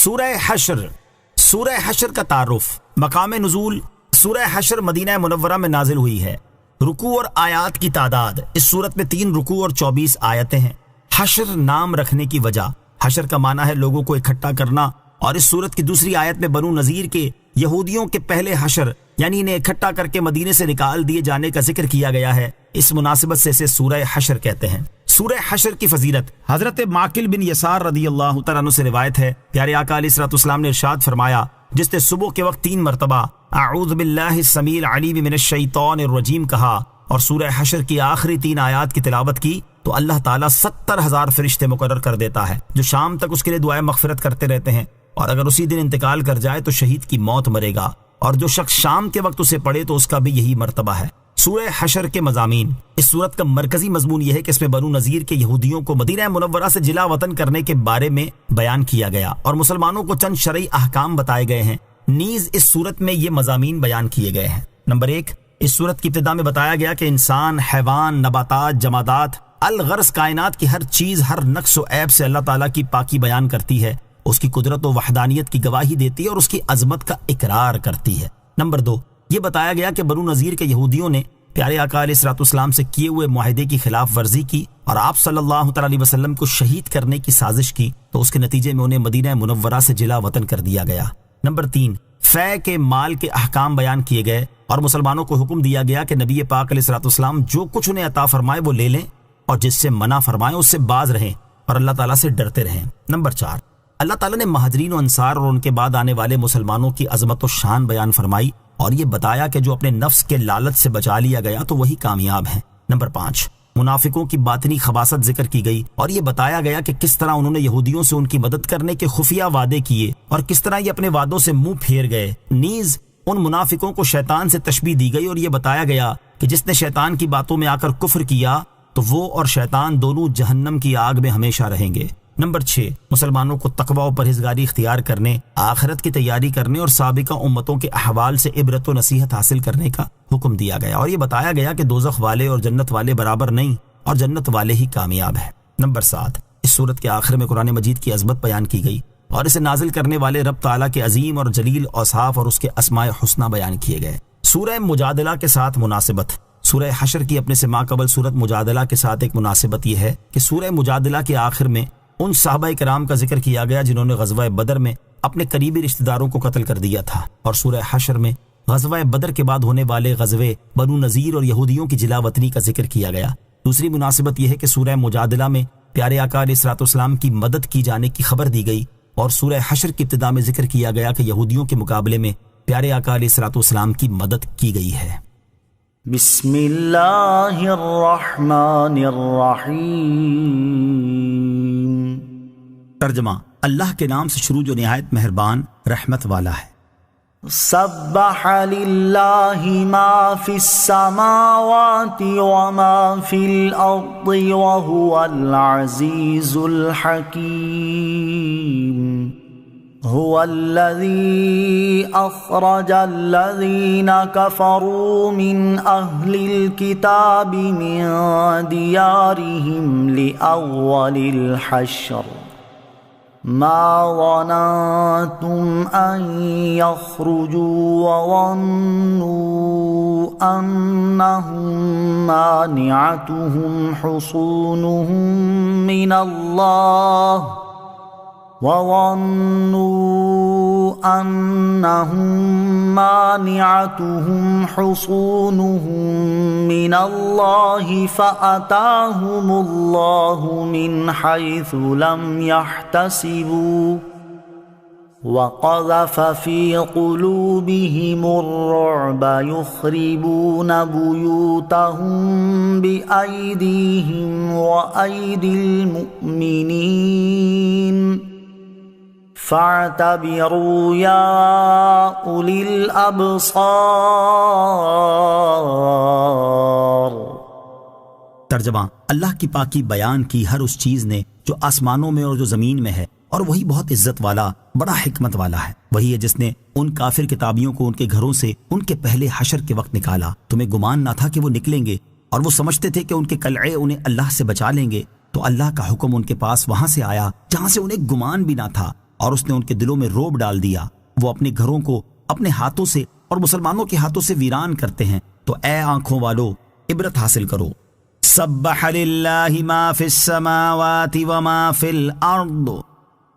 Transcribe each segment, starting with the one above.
سورہ حشر. سورہ حشر کا تعارف. مقام نزول سورہ حشر مدینہ منورہ میں نازل ہوئی ہے. رکوع اور آیات کی تعداد. اس صورت میں 3 رکوع اور 24 آیتیں ہیں. حشر نام رکھنے کی وجہ. حشر کا معنی ہے لوگوں کو اکٹھا کرنا، اور اس صورت کی دوسری آیت میں بنو نذیر کے یہودیوں کے پہلے حشر یعنی انہیں اکٹھا کر کے مدینے سے نکال دیے جانے کا ذکر کیا گیا ہے. اس مناسبت سے اسے سورہ حشر کہتے ہیں. سورہ حشر کی فضیلت. حضرت معقل بن یسار رضی اللہ تعالیٰ عنہ سے روایت ہے، پیارے آقا علیہ الصلوۃ والسلام نے ارشاد فرمایا، جس نے صبح کے وقت 3 مرتبہ اعوذ باللہ السمیع العلیم من الشیطان الرجیم کہا اور سورہ حشر کی آخری 3 آیات کی تلاوت کی تو اللہ تعالیٰ 70,000 فرشتے مقرر کر دیتا ہے جو شام تک اس کے لیے دعائیں مغفرت کرتے رہتے ہیں، اور اگر اسی دن انتقال کر جائے تو شہید کی موت مرے گا، اور جو شخص شام کے وقت اسے پڑھے تو اس کا بھی یہی مرتبہ ہے. سورہ حشر کے مضامین. اس سورت کا مرکزی مضمون یہ ہے کہ اس میں بنو نذیر کے یہودیوں کو مدینہ منورہ سے جلا وطن کرنے کے بارے میں بیان کیا گیا اور مسلمانوں کو چند شرعی احکام بتائے گئے ہیں. نیز اس سورت میں یہ مضامین بیان کیے گئے ہیں. نمبر 1، اس سورت کی ابتدا میں بتایا گیا کہ انسان، حیوان، نباتات، جمادات، الغرض کائنات کی ہر چیز ہر نقص و عیب سے اللہ تعالیٰ کی پاکی بیان کرتی ہے، اس کی قدرت و وحدانیت کی گواہی دیتی ہے اور اس کی عظمت کا اقرار کرتی ہے. نمبر 2، یہ بتایا گیا کہ بنو نذیر کے یہودیوں نے پیارے آقا علیہ الصلوۃ والسلام سے کیے ہوئے معاہدے کی خلاف ورزی کی اور آپ صلی اللہ تعالیٰ علیہ وسلم کو شہید کرنے کی سازش کی، تو اس کے نتیجے میں انہیں مدینہ منورہ سے جلا وطن کر دیا گیا. نمبر 3، فے کے مال کے احکام بیان کیے گئے اور مسلمانوں کو حکم دیا گیا کہ نبی پاک علیہ الصلوۃ والسلام جو کچھ انہیں عطا فرمائے وہ لے لیں اور جس سے منع فرمائے اس سے باز رہیں اور اللہ تعالیٰ سے ڈرتے رہیں. نمبر 4، اللہ تعالیٰ نے مہاجرین و انصار اور ان کے بعد آنے والے مسلمانوں کی عظمت و شان بیان فرمائی اور یہ بتایا کہ جو اپنے نفس کے لالچ سے بچا لیا گیا تو وہی کامیاب ہیں. نمبر 5، منافقوں کی باطنی خباثت ذکر کی گئی اور یہ بتایا گیا کہ کس طرح انہوں نے یہودیوں سے ان کی مدد کرنے کے خفیہ وعدے کیے اور کس طرح یہ اپنے وعدوں سے منہ پھیر گئے. نیز ان منافقوں کو شیطان سے تشبیہ دی گئی اور یہ بتایا گیا کہ جس نے شیطان کی باتوں میں آ کر کفر کیا تو وہ اور شیطان دونوں جہنم کی آگ میں ہمیشہ رہیں گے. نمبر 6، مسلمانوں کو تقوی و پرہیزگاری اختیار کرنے، آخرت کی تیاری کرنے اور سابقہ امتوں کے احوال سے عبرت و نصیحت حاصل کرنے کا حکم دیا گیا اور یہ بتایا گیا کہ دوزخ والے اور جنت والے برابر نہیں اور جنت والے ہی کامیاب ہیں. نمبر 7، اس سورت کے آخر میں قرآن مجید کی عظمت بیان کی گئی اور اسے نازل کرنے والے رب تعالیٰ کے عظیم اور جلیل اوصاف اور اس کے اسماء حسنہ بیان کیے گئے. سورہ مجادلہ کے ساتھ مناسبت. سورہ حشر کی اپنے سے ماقبل سورت مجادلہ کے ساتھ ایک مناسبت یہ ہے کہ سورہ مجادلہ کے آخر میں ان صحابہ کرام کا ذکر کیا گیا جنہوں نے غزوہ بدر میں اپنے قریبی رشتہ داروں کو قتل کر دیا تھا، اور سورہ حشر میں غزوہ بدر کے بعد ہونے والے غزوے بنو نذیر اور یہودیوں کی جلا وطنی کا ذکر کیا گیا. دوسری مناسبت یہ ہے کہ سورہ مجادلہ میں پیارے آقا علیہ الصلوۃ والسلام کی مدد کی جانے کی خبر دی گئی اور سورہ حشر کی ابتدا میں ذکر کیا گیا کہ یہودیوں کے مقابلے میں پیارے آقا علیہ الصلوۃ والسلام کی مدد کی گئی ہے. بسم اللہ الرحمن الرحیم. ترجمہ. اللہ کے نام سے شروع جو نہایت مہربان رحمت والا ہے. سبح للہ ما فی السماوات وما فی الارض وهو العزیز الحکیم. هو الذی اخرج الذین کفروا من اہل الکتاب من دیارہم لأول الحشر ما ظننتم ان يخرجوا وظنوا انهم مانعتهم حصونهم من الله فأتاهم الله من حيث لم يحتسبوا وقذف في قلوبهم الرعب يخربون بيوتهم بأيديهم وأيدي المؤمنين فاعتبروا يا أولي الأبصار. ترجمہ. اللہ کی پاکی بیان کی ہر اس چیز نے جو آسمانوں میں اور جو زمین میں ہے، اور وہی بہت عزت والا بڑا حکمت والا ہے. وہی ہے جس نے ان کافر کتابیوں کو ان کے گھروں سے ان کے پہلے حشر کے وقت نکالا. تمہیں گمان نہ تھا کہ وہ نکلیں گے اور وہ سمجھتے تھے کہ ان کے قلعے انہیں اللہ سے بچا لیں گے، تو اللہ کا حکم ان کے پاس وہاں سے آیا جہاں سے انہیں گمان بھی نہ تھا، اور اس نے ان کے دلوں میں رعب ڈال دیا، وہ اپنے گھروں کو اپنے ہاتھوں سے اور مسلمانوں کے ہاتھوں سے ویران کرتے ہیں، تو اے آنکھوں والو عبرت حاصل کرو۔ سبح للہ ما فی السماوات وما فی الارض،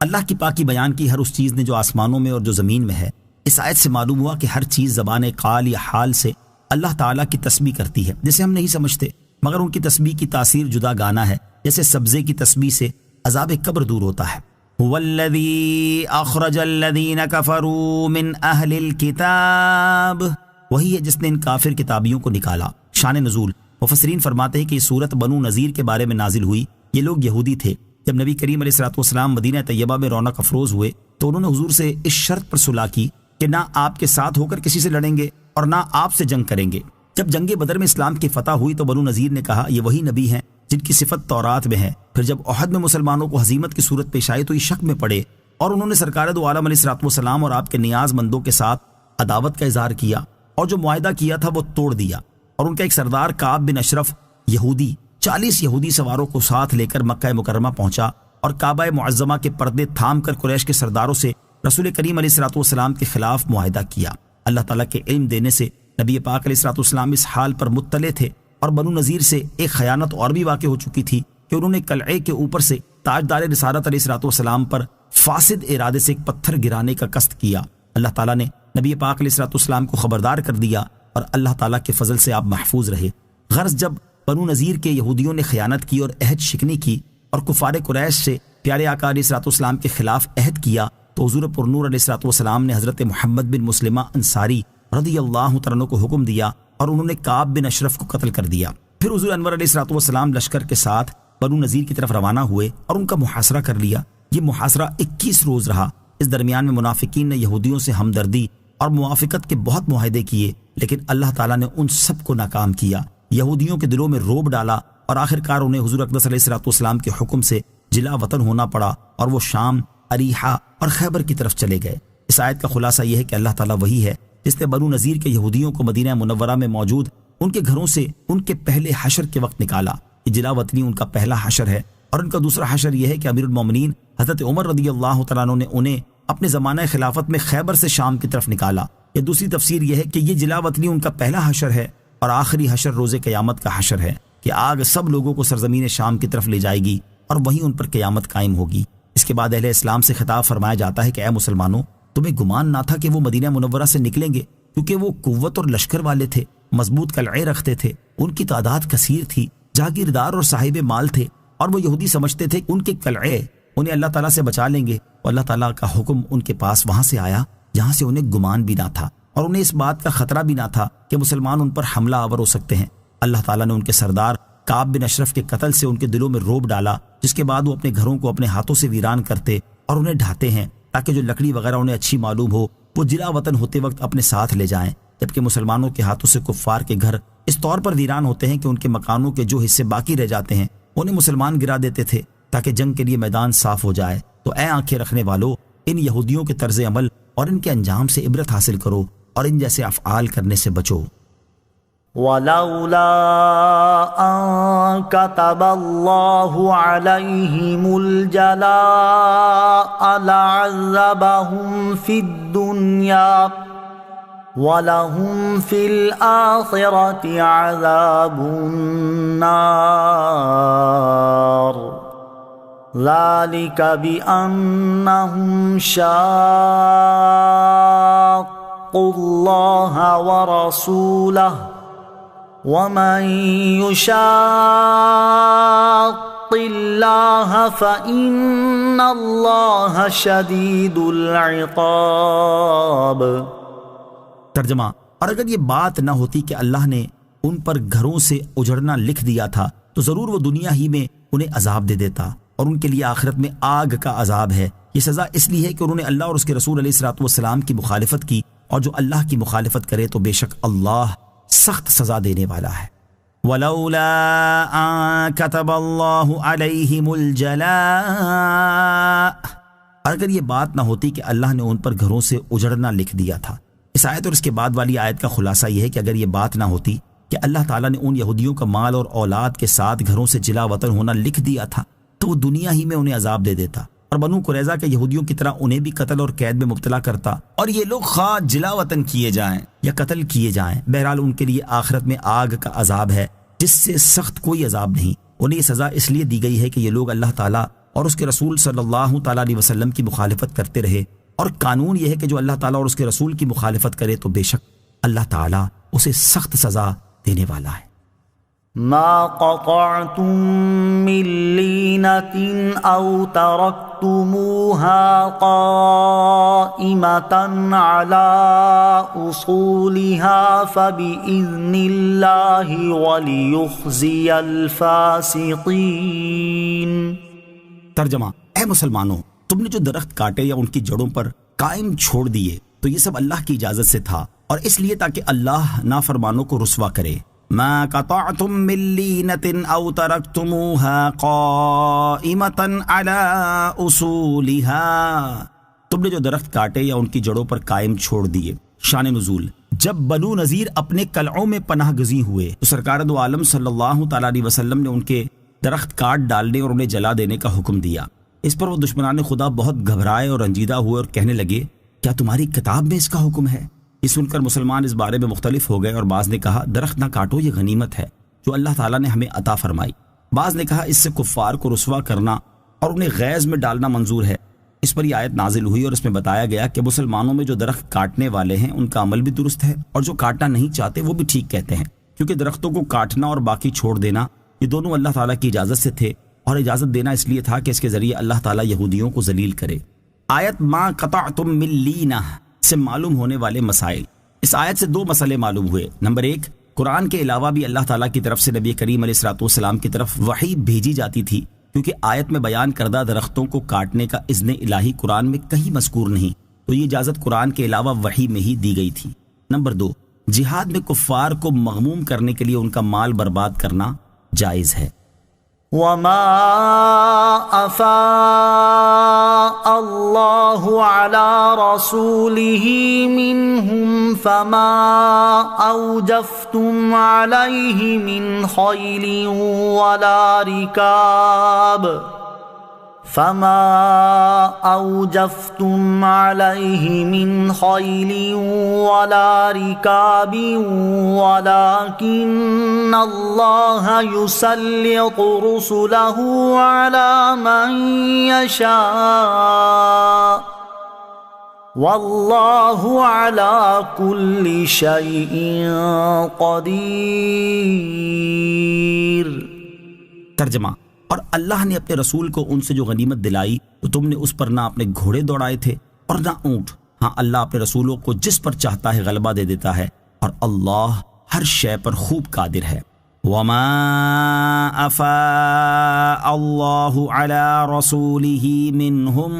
اللہ کی پاکی بیان کی ہر اس چیز نے جو آسمانوں میں اور جو زمین میں ہے۔ اس آیت سے معلوم ہوا کہ ہر چیز زبان قال یا حال سے اللہ تعالیٰ کی تسبیح کرتی ہے، جسے ہم نہیں سمجھتے، مگر ان کی تسبیح کی تاثیر جدا گانا ہے، جیسے سبزے کی تسبیح سے عذاب قبر دور ہوتا ہے۔ هو الذی اخرج الذین کفروا من اہل الکتاب، وہی ہے جس نے ان کافر کتابیوں کو نکالا۔ شان نزول، مفسرین فرماتے ہیں کہ یہ صورت بنو نذیر کے بارے میں نازل ہوئی۔ یہ لوگ یہودی تھے۔ جب نبی کریم علیہ الصلوۃ والسلام مدینہ طیبہ میں رونق افروز ہوئے تو انہوں نے حضور سے اس شرط پر صلح کی کہ نہ آپ کے ساتھ ہو کر کسی سے لڑیں گے اور نہ آپ سے جنگ کریں گے۔ جب جنگ بدر میں اسلام کی فتح ہوئی تو بنو نذیر نے کہا یہ وہی نبی ہیں جن کی صفت تورات میں ہے۔ پھر جب احد میں مسلمانوں کو ہزیمت کی صورت پیش آئی تو یہ شک میں پڑے اور انہوں نے سرکار دو عالم علیہ الصلوۃ والسلام اور آپ کے نیاز مندوں کے ساتھ عداوت کا اظہار کیا، اور جو معاہدہ کیا تھا وہ توڑ دیا۔ اور ان کا ایک سردار کعب بن اشرف یہودی 40 یہودی سواروں کو ساتھ لے کر مکہ مکرمہ پہنچا اور کعبہ معظمہ کے پردے تھام کر قریش کے سرداروں سے رسول کریم علیہ الصلوۃ والسلام کے خلاف معاہدہ کیا۔ اللہ تعالیٰ کے علم دینے سے نبی پاک علیہ الصلوۃ والسلام اس حال پر مطلع تھے، اور بنو نذیر سے ایک خیانت اور بھی واقع ہو چکی تھی کہ انہوں نے قلعے کے اوپر سے تاجدار رسالت علیہ الصلوۃ والسلام پر فاسد ارادے سے ایک پتھر گرانے کا قصد کیا۔ اللہ تعالیٰ نے نبی پاک علیہ الصلوۃ والسلام کو خبردار کر دیا اور اللہ تعالیٰ کے فضل سے آپ محفوظ رہے۔ غرض جب بنو نذیر کے یہودیوں نے خیانت کی اور عہد شکنی کی اور کفار قریش سے پیارے آقا علیہ الصلوۃ والسلام کے خلاف عہد کیا تو حضور پرنور علیہ الصلوۃ والسلام نے حضرت محمد بن مسلمہ انصاری رضی اللہ تعالیٰ عنہ کو حکم دیا اور انہوں نے کعب بن اشرف کو قتل کر دیا۔ پھر حضور انور علیہ الصلوۃ والسلام لشکر کے ساتھ بنو نذیر کی طرف روانہ ہوئے اور ان کا محاصرہ کر لیا۔ یہ محاصرہ 21 روز رہا۔ اس درمیان میں منافقین نے یہودیوں سے ہمدردی اور موافقت کے بہت معاہدے کیے، لیکن اللہ تعالیٰ نے ان سب کو ناکام کیا، یہودیوں کے دلوں میں رعب ڈالا اور آخرکار انہیں حضور اقدس علیہ الصلوۃ والسلام کے حکم سے جلا وطن ہونا پڑا اور وہ شام، اریحہ اور خیبر کی طرف چلے گئے۔ اس آیت کا خلاصہ یہ ہے کہ اللہ تعالیٰ وہی ہے جس نے بنو نذیر کے یہودیوں کو مدینہ منورہ میں موجود ان کے گھروں سے ان کے پہلے حشر کے وقت نکالا۔ یہ جلا وطنی ان کا پہلا حشر ہے، اور ان کا دوسرا حشر یہ ہے کہ امیر المومنین حضرت عمر رضی اللہ تعالیٰ عنہ نے انہیں اپنے زمانہ خلافت میں خیبر سے شام کی طرف نکالا۔ یہ دوسری تفسیر یہ ہے کہ یہ جلا وطنی ان کا پہلا حشر ہے، اور آخری حشر روز قیامت کا حشر ہے کہ آگ سب لوگوں کو سرزمین شام کی طرف لے جائے گی اور وہیں ان پر قیامت قائم ہوگی۔ اس کے بعد اہل اسلام سے خطاب فرمایا جاتا ہے کہ اے مسلمانوں، تمہیں گمان نہ تھا کہ وہ مدینہ منورہ سے نکلیں گے، کیونکہ وہ قوت اور لشکر والے تھے، مضبوط قلعے رکھتے تھے، ان کی تعداد کثیر تھی، جاگیردار اور صاحب مال تھے، اور وہ یہودی سمجھتے تھے کہ ان کے قلعے انہیں اللہ تعالیٰ سے بچا لیں گے، اور اللہ تعالیٰ کا حکم ان کے پاس وہاں سے آیا جہاں سے انہیں گمان بھی نہ تھا، اور انہیں اس بات کا خطرہ بھی نہ تھا کہ مسلمان ان پر حملہ آور ہو سکتے ہیں۔ اللہ تعالیٰ نے ان کے سردار کعب بن اشرف کے قتل سے ان کے دلوں میں رعب ڈالا، جس کے بعد وہ اپنے گھروں کو اپنے ہاتھوں سے ویران کرتے اور انہیں ڈھاتے ہیں تاکہ جو لکڑی وغیرہ انہیں اچھی معلوم ہو وہ جلا وطن ہوتے وقت اپنے ساتھ لے جائیں، جبکہ مسلمانوں کے ہاتھوں سے کفار کے گھر اس طور پر ویران ہوتے ہیں کہ ان کے مکانوں کے جو حصے باقی رہ جاتے ہیں انہیں مسلمان گرا دیتے تھے تاکہ جنگ کے لیے میدان صاف ہو جائے۔ تو اے آنکھیں رکھنے والو، ان یہودیوں کے طرز عمل اور ان کے انجام سے عبرت حاصل کرو اور ان جیسے افعال کرنے سے بچو۔ وَلَوْلَا أَن كَتَبَ اللَّهُ عَلَيْهِمُ الْجَلَاءَ لَعَذَّبَهُمْ فِي الدُّنْيَا وَلَهُمْ فِي الْآخِرَةِ عَذَابُ النَّارِ ذَلِكَ بِأَنَّهُمْ شَاقُّوا اللَّهَ وَرَسُولَهُ وَمَن يُشَاقِّ اللَّهَ فَإِنَّ اللَّهَ شَدِيدُ الْعِقَابِ۔ ترجمہ، اور اگر یہ بات نہ ہوتی کہ اللہ نے ان پر گھروں سے اجڑنا لکھ دیا تھا تو ضرور وہ دنیا ہی میں انہیں عذاب دے دیتا، اور ان کے لیے آخرت میں آگ کا عذاب ہے۔ یہ سزا اس لیے ہے کہ انہوں نے اللہ اور اس کے رسول علیہ الصلوۃ والسلام کی مخالفت کی، اور جو اللہ کی مخالفت کرے تو بے شک اللہ سخت سزا دینے والا ہے۔ وَلَوْلَا أَن كَتَبَ اللَّهُ عَلَيْهِمُ الْجَلَاءَ، اگر یہ بات نہ ہوتی کہ اللہ نے ان پر گھروں سے اجڑنا لکھ دیا تھا۔ اس آیت اور اس کے بعد والی آیت کا خلاصہ یہ ہے کہ اگر یہ بات نہ ہوتی کہ اللہ تعالیٰ نے ان یہودیوں کا مال اور اولاد کے ساتھ گھروں سے جلا وطن ہونا لکھ دیا تھا تو وہ دنیا ہی میں انہیں عذاب دے دیتا، اور بنو قریظہ کے یہودیوں کی طرح انہیں بھی قتل اور قید میں مبتلا کرتا، اور یہ لوگ خواہ جلا وطن کیے جائیں یا قتل کیے جائیں، بہرحال ان کے لیے آخرت میں آگ کا عذاب ہے جس سے سخت کوئی عذاب نہیں۔ انہیں یہ سزا اس لیے دی گئی ہے کہ یہ لوگ اللہ تعالیٰ اور اس کے رسول صلی اللہ تعالیٰ علیہ وسلم کی مخالفت کرتے رہے، اور قانون یہ ہے کہ جو اللہ تعالیٰ اور اس کے رسول کی مخالفت کرے تو بے شک اللہ تعالیٰ اسے سخت سزا دینے والا ہے۔ ما قطعتم من لینۃ او ترکتموها قائمة على اصولها فبإذن اللہ وليخزي الفاسقین۔ ترجمہ: اے مسلمانوں، تم نے جو درخت کاٹے یا ان کی جڑوں پر قائم چھوڑ دیے تو یہ سب اللہ کی اجازت سے تھا، اور اس لیے تاکہ اللہ نافرمانوں کو رسوا کرے۔ ما قطعتم من لینۃ او ترکتموها قائمة على اصولها، تم نے جو درخت کاٹے یا ان کی جڑوں پر قائم چھوڑ دیے۔ شان نزول: جب بنو نذیر اپنے قلعوں میں پناہ گزین ہوئے تو سرکار دو عالم صلی اللہ تعالیٰ علیہ وسلم نے ان کے درخت کاٹ ڈالنے اور انہیں جلا دینے کا حکم دیا۔ اس پر وہ دشمنان خدا بہت گھبرائے اور رنجیدہ ہوئے اور کہنے لگے، کیا تمہاری کتاب میں اس کا حکم ہے؟ یہ سن کر مسلمان اس بارے میں مختلف ہو گئے، اور بعض نے کہا درخت نہ کاٹو، یہ غنیمت ہے جو اللہ تعالیٰ نے ہمیں عطا فرمائی۔ بعض نے کہا اس سے کفار کو رسوا کرنا اور انہیں غیظ میں ڈالنا منظور ہے۔ اس پر یہ آیت نازل ہوئی اور اس میں بتایا گیا کہ مسلمانوں میں جو درخت کاٹنے والے ہیں ان کا عمل بھی درست ہے، اور جو کاٹنا نہیں چاہتے وہ بھی ٹھیک کہتے ہیں، کیونکہ درختوں کو کاٹنا اور باقی چھوڑ دینا یہ دونوں اللہ تعالیٰ کی اجازت سے تھے، اور اجازت دینا اس لیے تھا کہ اس کے ذریعے اللہ تعالیٰ یہودیوں کو ذلیل کرے۔ آیت ما قطعتم من لینہ سے معلوم ہونے والے مسائل۔ اس آیت سے دو مسئلے معلوم ہوئے۔ نمبر ایک، قرآن کے علاوہ بھی اللہ تعالیٰ کی طرف سے نبی کریم علیہ الصلوۃ والسلام کی طرف وحی بھیجی جاتی تھی، کیونکہ آیت میں بیان کردہ درختوں کو کاٹنے کا اذن الہی قرآن میں کہیں مذکور نہیں، تو یہ اجازت قرآن کے علاوہ وحی میں ہی دی گئی تھی۔ نمبر دو، جہاد میں کفار کو مغموم کرنے کے لیے ان کا مال برباد کرنا جائز ہے۔ وما افاء اللہ علی رسولہ منہم فما اوجفتم علیہ من خیل ولا رکاب من خیل ولا رکاب ولکن اللہ یسلط رسلہ علی من یشاء واللہ علی کل شیء قدیر۔ ترجمہ: اور اللہ نے اپنے رسول کو ان سے جو غنیمت دلائی تو تم نے اس پر نہ اپنے گھوڑے دوڑائے تھے اور نہ اونٹ۔ ہاں، اللہ اپنے رسولوں کو جس پر چاہتا ہے غلبہ دے دیتا ہے، اور اللہ ہر شے پر خوب قادر ہے۔ وما افاء اللہ علی رسولہ منہم،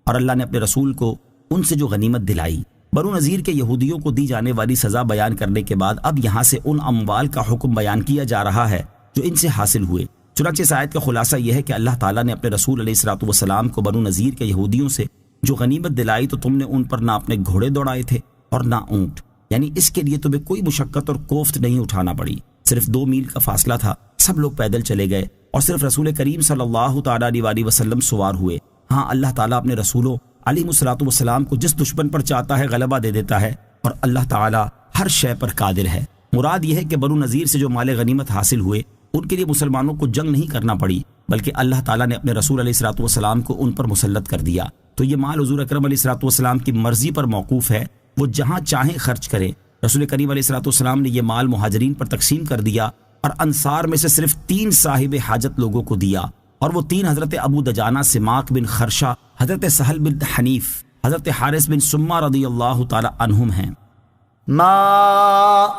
اور اللہ نے اپنے رسول کو ان سے جو غنیمت دلائی۔ بنو نذیر کے یہودیوں کو دی جانے والی سزا بیان کرنے کے بعد اب یہاں سے ان اموال کا حکم بیان کیا جا رہا ہے جو ان سے حاصل ہوئے۔ چنانچہ اس آیت کا خلاصہ یہ ہے کہ اللہ تعالیٰ نے اپنے رسول علیہ الصلوۃ والسلام کو بنو نذیر کے یہودیوں سے جو غنیمت دلائی تو تم نے ان پر نہ اپنے گھوڑے دوڑائے تھے اور نہ اونٹ، یعنی اس کے لیے تمہیں کوئی مشقت اور کوفت نہیں اٹھانا پڑی، صرف 2 میل کا فاصلہ تھا، سب لوگ پیدل چلے گئے اور صرف رسول کریم صلی اللہ تعالیٰ علیہ وسلم سوار ہوئے۔ ہاں، اللہ تعالیٰ اپنے رسولوں علیہ الصلوۃ والسلام کو جس دشمن پر چاہتا ہے غلبہ دے دیتا ہے، اور اللہ تعالیٰ ہر شے پر قادر ہے۔ مراد یہ ہے کہ بنو نذیر سے جو مال غنیمت حاصل ہوئے ان کے لیے مسلمانوں کو جنگ نہیں کرنا پڑی، بلکہ اللہ تعالیٰ نے اپنے رسول علیہ الصلوۃ والسلام کو ان پر مسلط کر دیا۔ تو یہ مال حضور اکرم علیہ الصلوۃ والسلام کی مرضی پر موقوف ہے، وہ جہاں چاہیں خرچ کرے۔ رسول کریم علیہ الصلوۃ والسلام نے یہ مال مہاجرین پر تقسیم کر دیا، اور انصار میں سے صرف 3 صاحب حاجت لوگوں کو دیا، اور وہ 3 حضرت ابو دجانہ سماک بن خرشہ، حضرت سہل بن حنیف، حضرت حارث بن سمہ رضی اللہ تعالی عنہم ہیں۔ ما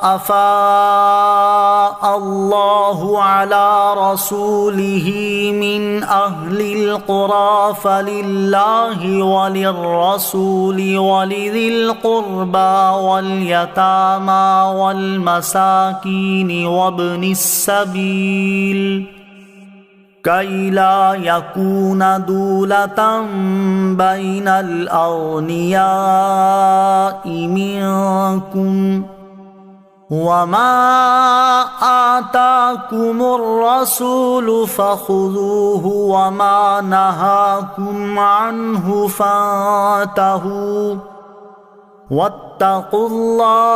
افاء اللہ علی رسولہ من اہل القری فللہ وللرسول ولذی القربى والیتامی والمساکین وابن السبیل کئی لا یکون دولة بین الاغنیاء منکم وما آتاكم الرسول فخذوه وما نهاكم عنه فانتهوا واتقوا الله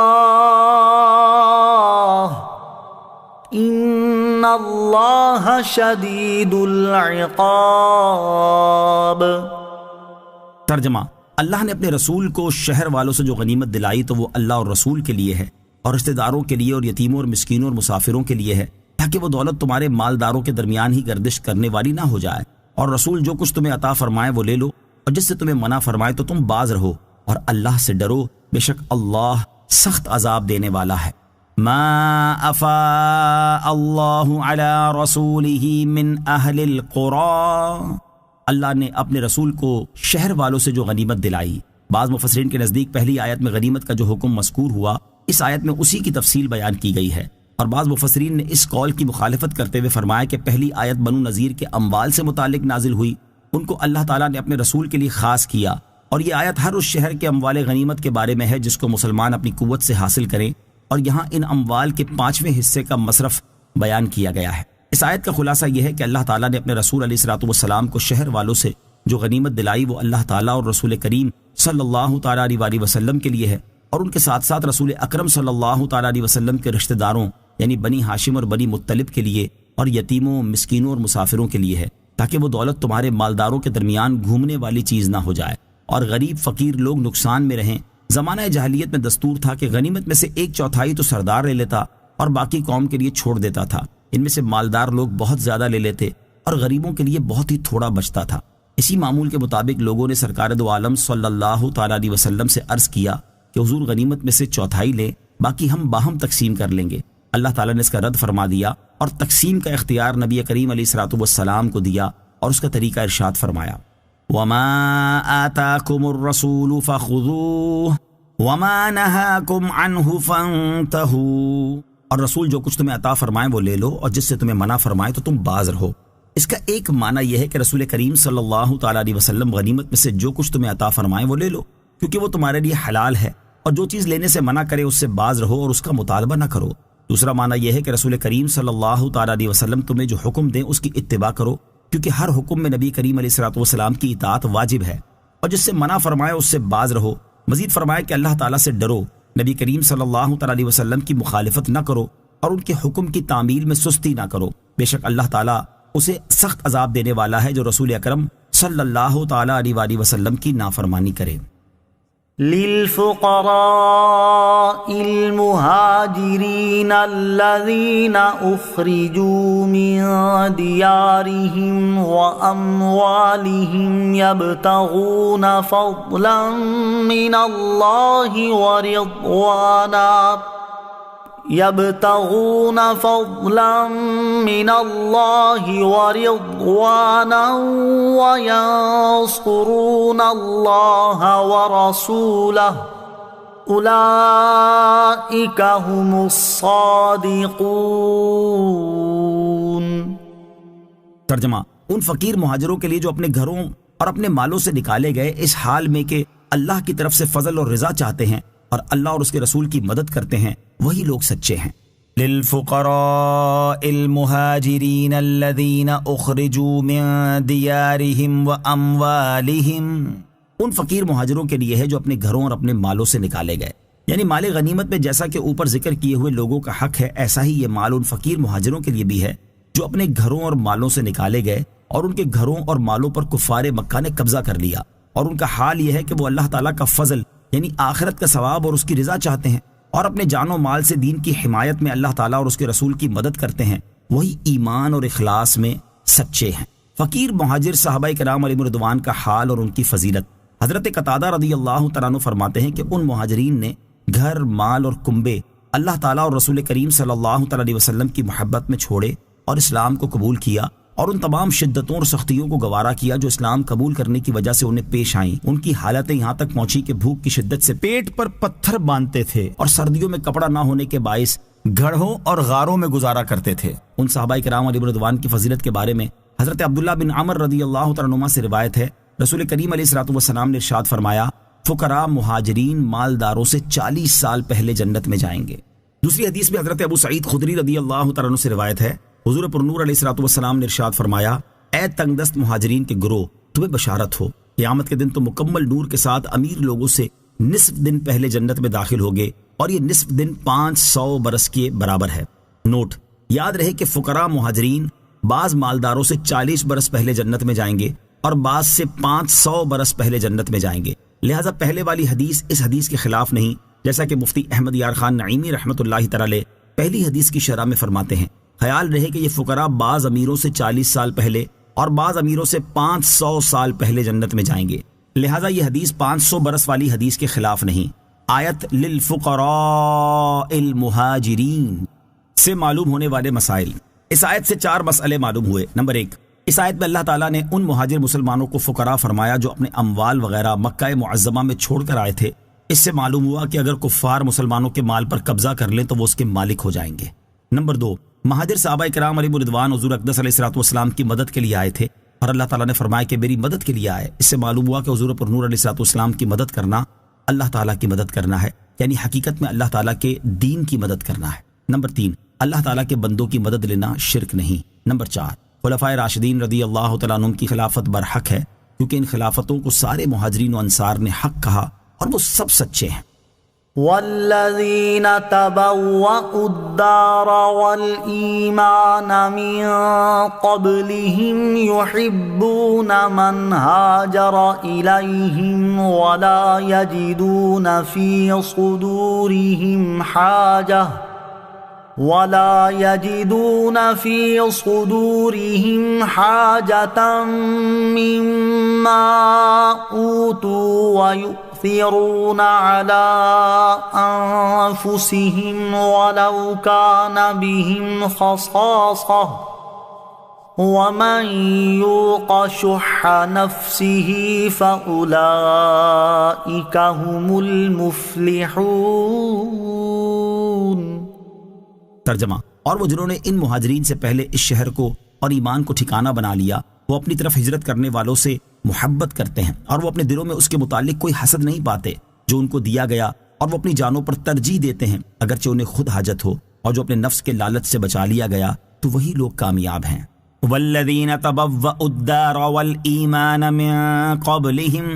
ان اللہ شدید العقاب۔ ترجمہ: اللہ نے اپنے رسول کو شہر والوں سے جو غنیمت دلائی تو وہ اللہ اور رسول کے لیے ہے، اور رشتہ داروں کے لیے، اور یتیموں اور مسکینوں اور مسافروں کے لیے ہے، تاکہ وہ دولت تمہارے مالداروں کے درمیان ہی گردش کرنے والی نہ ہو جائے، اور رسول جو کچھ تمہیں عطا فرمائے وہ لے لو، اور جس سے تمہیں منع فرمائے تو تم باز رہو، اور اللہ سے ڈرو، بے شک اللہ سخت عذاب دینے والا ہے۔ ما افاء اللہ علی رسولہ من اہل القری، اللہ نے اپنے رسول کو شہر والوں سے جو غنیمت دلائی۔ بعض مفسرین کے نزدیک پہلی آیت میں غنیمت کا جو حکم مذکور ہوا، اس آیت میں اسی کی تفصیل بیان کی گئی ہے، اور بعض مفسرین نے اس قول کی مخالفت کرتے ہوئے فرمایا کہ پہلی آیت بنو نذیر کے اموال سے متعلق نازل ہوئی، ان کو اللہ تعالیٰ نے اپنے رسول کے لیے خاص کیا، اور یہ آیت ہر اس شہر کے اموال غنیمت کے بارے میں ہے جس کو مسلمان اپنی قوت سے حاصل کریں، اور یہاں ان اموال کے 5ویں حصے کا مصرف بیان کیا گیا ہے۔ اس آیت کا خلاصہ یہ ہے کہ اللہ تعالیٰ نے اپنے رسول علیہ الصلوۃ والسلام کو شہر والوں سے جو غنیمت دلائی وہ اللہ تعالیٰ اور رسول کریم صلی اللہ تعالیٰ علیہ وسلم کے لیے ہے، اور ان کے ساتھ ساتھ رسول اکرم صلی اللہ تعالیٰ علیہ وسلم کے رشتہ داروں یعنی بنی ہاشم اور بنی مطلب کے لیے، اور یتیموں، مسکینوں اور مسافروں کے لیے ہے، تاکہ وہ دولت تمہارے مالداروں کے درمیان گھومنے والی چیز نہ ہو جائے، اور غریب فقیر لوگ نقصان میں رہیں۔ زمانہ جاہلیت میں دستور تھا کہ غنیمت میں سے 1/4 تو سردار لے لیتا اور باقی قوم کے لیے چھوڑ دیتا تھا۔ ان میں سے مالدار لوگ بہت زیادہ لے لیتے اور غریبوں کے لیے بہت ہی تھوڑا بچتا تھا۔ اسی معمول کے مطابق لوگوں نے سرکار دو عالم صلی اللہ تعالیٰ علیہ وسلم سے عرض کیا کہ حضور غنیمت میں سے 1/4 لیں، باقی ہم باہم تقسیم کر لیں گے۔ اللہ تعالیٰ نے اس کا رد فرما دیا اور تقسیم کا اختیار نبی کریم علیہ الصلوۃ والسلام کو دیا، اور اس کا طریقہ ارشاد فرمایا: وَمَا آتَاكُمُ الرَّسُولُ فَخُذُوهُ وَمَا نَهَاكُمْ عَنْهُ فَانْتَهُوا، اور رسول جو کچھ تمہیں عطا فرمائے وہ لے لو، اور جس سے تمہیں منع فرمائے تو تم باز رہو۔ اس کا ایک معنی یہ ہے کہ رسول کریم صلی اللہ تعالیٰ علیہ وسلم غنیمت میں سے جو کچھ تمہیں عطا فرمائے وہ لے لو، کیونکہ وہ تمہارے لیے حلال ہے، اور جو چیز لینے سے منع کرے اس سے باز رہو اور اس کا مطالبہ نہ کرو۔ دوسرا معنی یہ ہے کہ رسول کریم صلی اللہ تعالیٰ علیہ وسلم تمہیں جو حکم دیں اس کی اتباع کرو، کیونکہ ہر حکم میں نبی کریم علیہ الصلوۃ والسلام کی اطاعت واجب ہے، اور جس سے منع فرمائے اس سے باز رہو۔ مزید فرمایا کہ اللہ تعالیٰ سے ڈرو، نبی کریم صلی اللہ تعالیٰ علیہ وسلم کی مخالفت نہ کرو، اور ان کے حکم کی تعمیل میں سستی نہ کرو، بے شک اللہ تعالیٰ اسے سخت عذاب دینے والا ہے جو رسول اکرم صلی اللہ تعالیٰ علیہ وسلم کی نافرمانی کرے۔ للفقراء المهاجرين الذين أخرجوا من ديارهم وأموالهم يبتغون فضلا من الله ورضوانا وينصرون الله ورسوله أولئك هم الصادقون۔ ترجمہ: ان فقیر مہاجروں کے لیے جو اپنے گھروں اور اپنے مالوں سے نکالے گئے اس حال میں کہ اللہ کی طرف سے فضل اور رضا چاہتے ہیں اور اللہ اور اس کے رسول کی مدد کرتے ہیں، وہی لوگ سچے ہیں۔ للفقراء المهاجرين الذين اخرجوا من ديارهم واموالهم، ان فقیر مہاجروں کے لیے ہے جو اپنے گھروں اور اپنے مالوں سے نکالے گئے، یعنی مال غنیمت میں جیسا کہ اوپر ذکر کیے ہوئے لوگوں کا حق ہے، ایسا ہی یہ مال ان فقیر مہاجروں کے لیے بھی ہے جو اپنے گھروں اور مالوں سے نکالے گئے اور ان کے گھروں اور مالوں پر کفار مکہ نے قبضہ کر لیا، اور ان کا حال یہ ہے کہ وہ اللہ تعالیٰ کا فضل یعنی آخرت کا ثواب اور اس کی رضا چاہتے ہیں، اور اپنے جان و مال سے دین کی حمایت میں اللہ تعالیٰ اور اس کے رسول کی مدد کرتے ہیں، وہی ایمان اور اخلاص میں سچے ہیں۔ فقیر مہاجر صحابہ کرام علیہم رضوان کا حال اور ان کی فضیلت۔ حضرت قتادہ رضی اللہ تعالیٰ عنہ فرماتے ہیں کہ ان مہاجرین نے گھر، مال اور کنبے اللہ تعالیٰ اور رسول کریم صلی اللہ تعالیٰ علیہ وسلم کی محبت میں چھوڑے اور اسلام کو قبول کیا، اور ان تمام شدتوں اور سختیوں کو گوارا کیا جو اسلام قبول کرنے کی وجہ سے انہیں پیش آئیں۔ ان کی حالتیں یہاں تک پہنچی کہ بھوک کی شدت سے پیٹ پر پتھر باندھتے تھے اور سردیوں میں کپڑا نہ ہونے کے باعث گڑھوں اور غاروں میں گزارا کرتے تھے۔ ان صحابہ کرام علیہ رضوان کی فضیلت کے بارے میں حضرت عبداللہ بن عمر رضی اللہ تعالیٰ عنہما سے روایت ہے، رسول کریم علیہ الصلوۃ والسلام نے ارشاد فرمایا، فقراء مہاجرین مالداروں سے 40 سال پہلے جنت میں جائیں گے۔ دوسری حدیث میں حضرت ابو سعید خدری رضی اللہ تعالیٰ عنہ سے روایت ہے، حضور پر نور علیہ الصلوۃ والسلام نے ارشاد فرمایا، اے تنگ دست مہاجرین کے گروہ، تمہیں بشارت ہو، قیامت کے دن تم مکمل نور کے ساتھ امیر لوگوں سے نصف دن پہلے جنت میں داخل ہوگے، اور یہ نصف دن 500 برس کے برابر ہے۔ نوٹ، یاد رہے کہ فقراء مہاجرین بعض مالداروں سے 40 برس پہلے جنت میں جائیں گے اور بعض سے 500 برس پہلے جنت میں جائیں گے، لہٰذا پہلے والی حدیث اس حدیث کے خلاف نہیں، جیسا کہ مفتی احمد یار خان نعیمی رحمۃ اللہ تعالی پہلی حدیث کی شرح میں فرماتے ہیں۔ خیال رہے کہ یہ فقراء بعض امیروں سے 40 سال پہلے اور بعض امیروں سے 500 سال پہلے جنت میں جائیں گے، لہٰذا یہ حدیث 500 برس والی حدیث کے خلاف نہیں۔ آیت للفقراء المہاجرین سے معلوم ہونے والے مسائل۔ اس آیت سے 4 مسئلے معلوم ہوئے۔ نمبر 1، اس آیت میں اللہ تعالیٰ نے ان مہاجر مسلمانوں کو فقراء فرمایا جو اپنے اموال وغیرہ مکہ معظمہ میں چھوڑ کر آئے تھے۔ اس سے معلوم ہوا کہ اگر کفار مسلمانوں کے مال پر قبضہ کر لیں تو وہ اس کے مالک ہو جائیں گے۔ نمبر 2، مہاجر صحابہ کرام علیہم رضوان حضور اقدس علیہ الصلوۃ والسلام کی مدد کے لیے آئے تھے، اور اللہ تعالیٰ نے فرمایا کہ میری مدد کے لیے آئے۔ اس سے معلوم ہوا کہ حضور پر نور علیہ الصلوۃ والسلام کی مدد کرنا اللہ تعالیٰ کی مدد کرنا ہے، یعنی حقیقت میں اللہ تعالیٰ کے دین کی مدد کرنا ہے۔ نمبر 3، اللہ تعالیٰ کے بندوں کی مدد لینا شرک نہیں۔ نمبر 4، خلفائے راشدین رضی اللہ تعالیٰ عنہم کی خلافت برحق ہے، کیونکہ ان خلافتوں کو سارے مہاجرین و انصار نے حق کہا اور وہ سب سچے ہیں۔ والذین تبوأوا الدار والایمان من قبلهم يحبون من هاجر الیہم ولا یجدون فی صدورهم حاجة مما أوتوا ويؤثرون على أنفسهم ولو كان بهم خصاصة ومن يوق شح نفسه فأولئك هم المفلحون۔ ترجمہ، اور وہ جنہوں نے ان مہاجرین سے پہلے اس شہر کو اور ایمان کو ٹھکانہ بنا لیا، وہ اپنی طرف ہجرت کرنے والوں سے محبت کرتے ہیں، اور وہ اپنے دلوں میں اس کے متعلق کوئی حسد نہیں پاتے جو ان کو دیا گیا، اور وہ اپنی جانوں پر ترجیح دیتے ہیں اگرچہ انہیں خود حاجت ہو، اور جو اپنے نفس کے لالچ سے بچا لیا گیا تو وہی لوگ کامیاب ہیں۔ والذین تبوأوا الدار والایمان من قبلہم،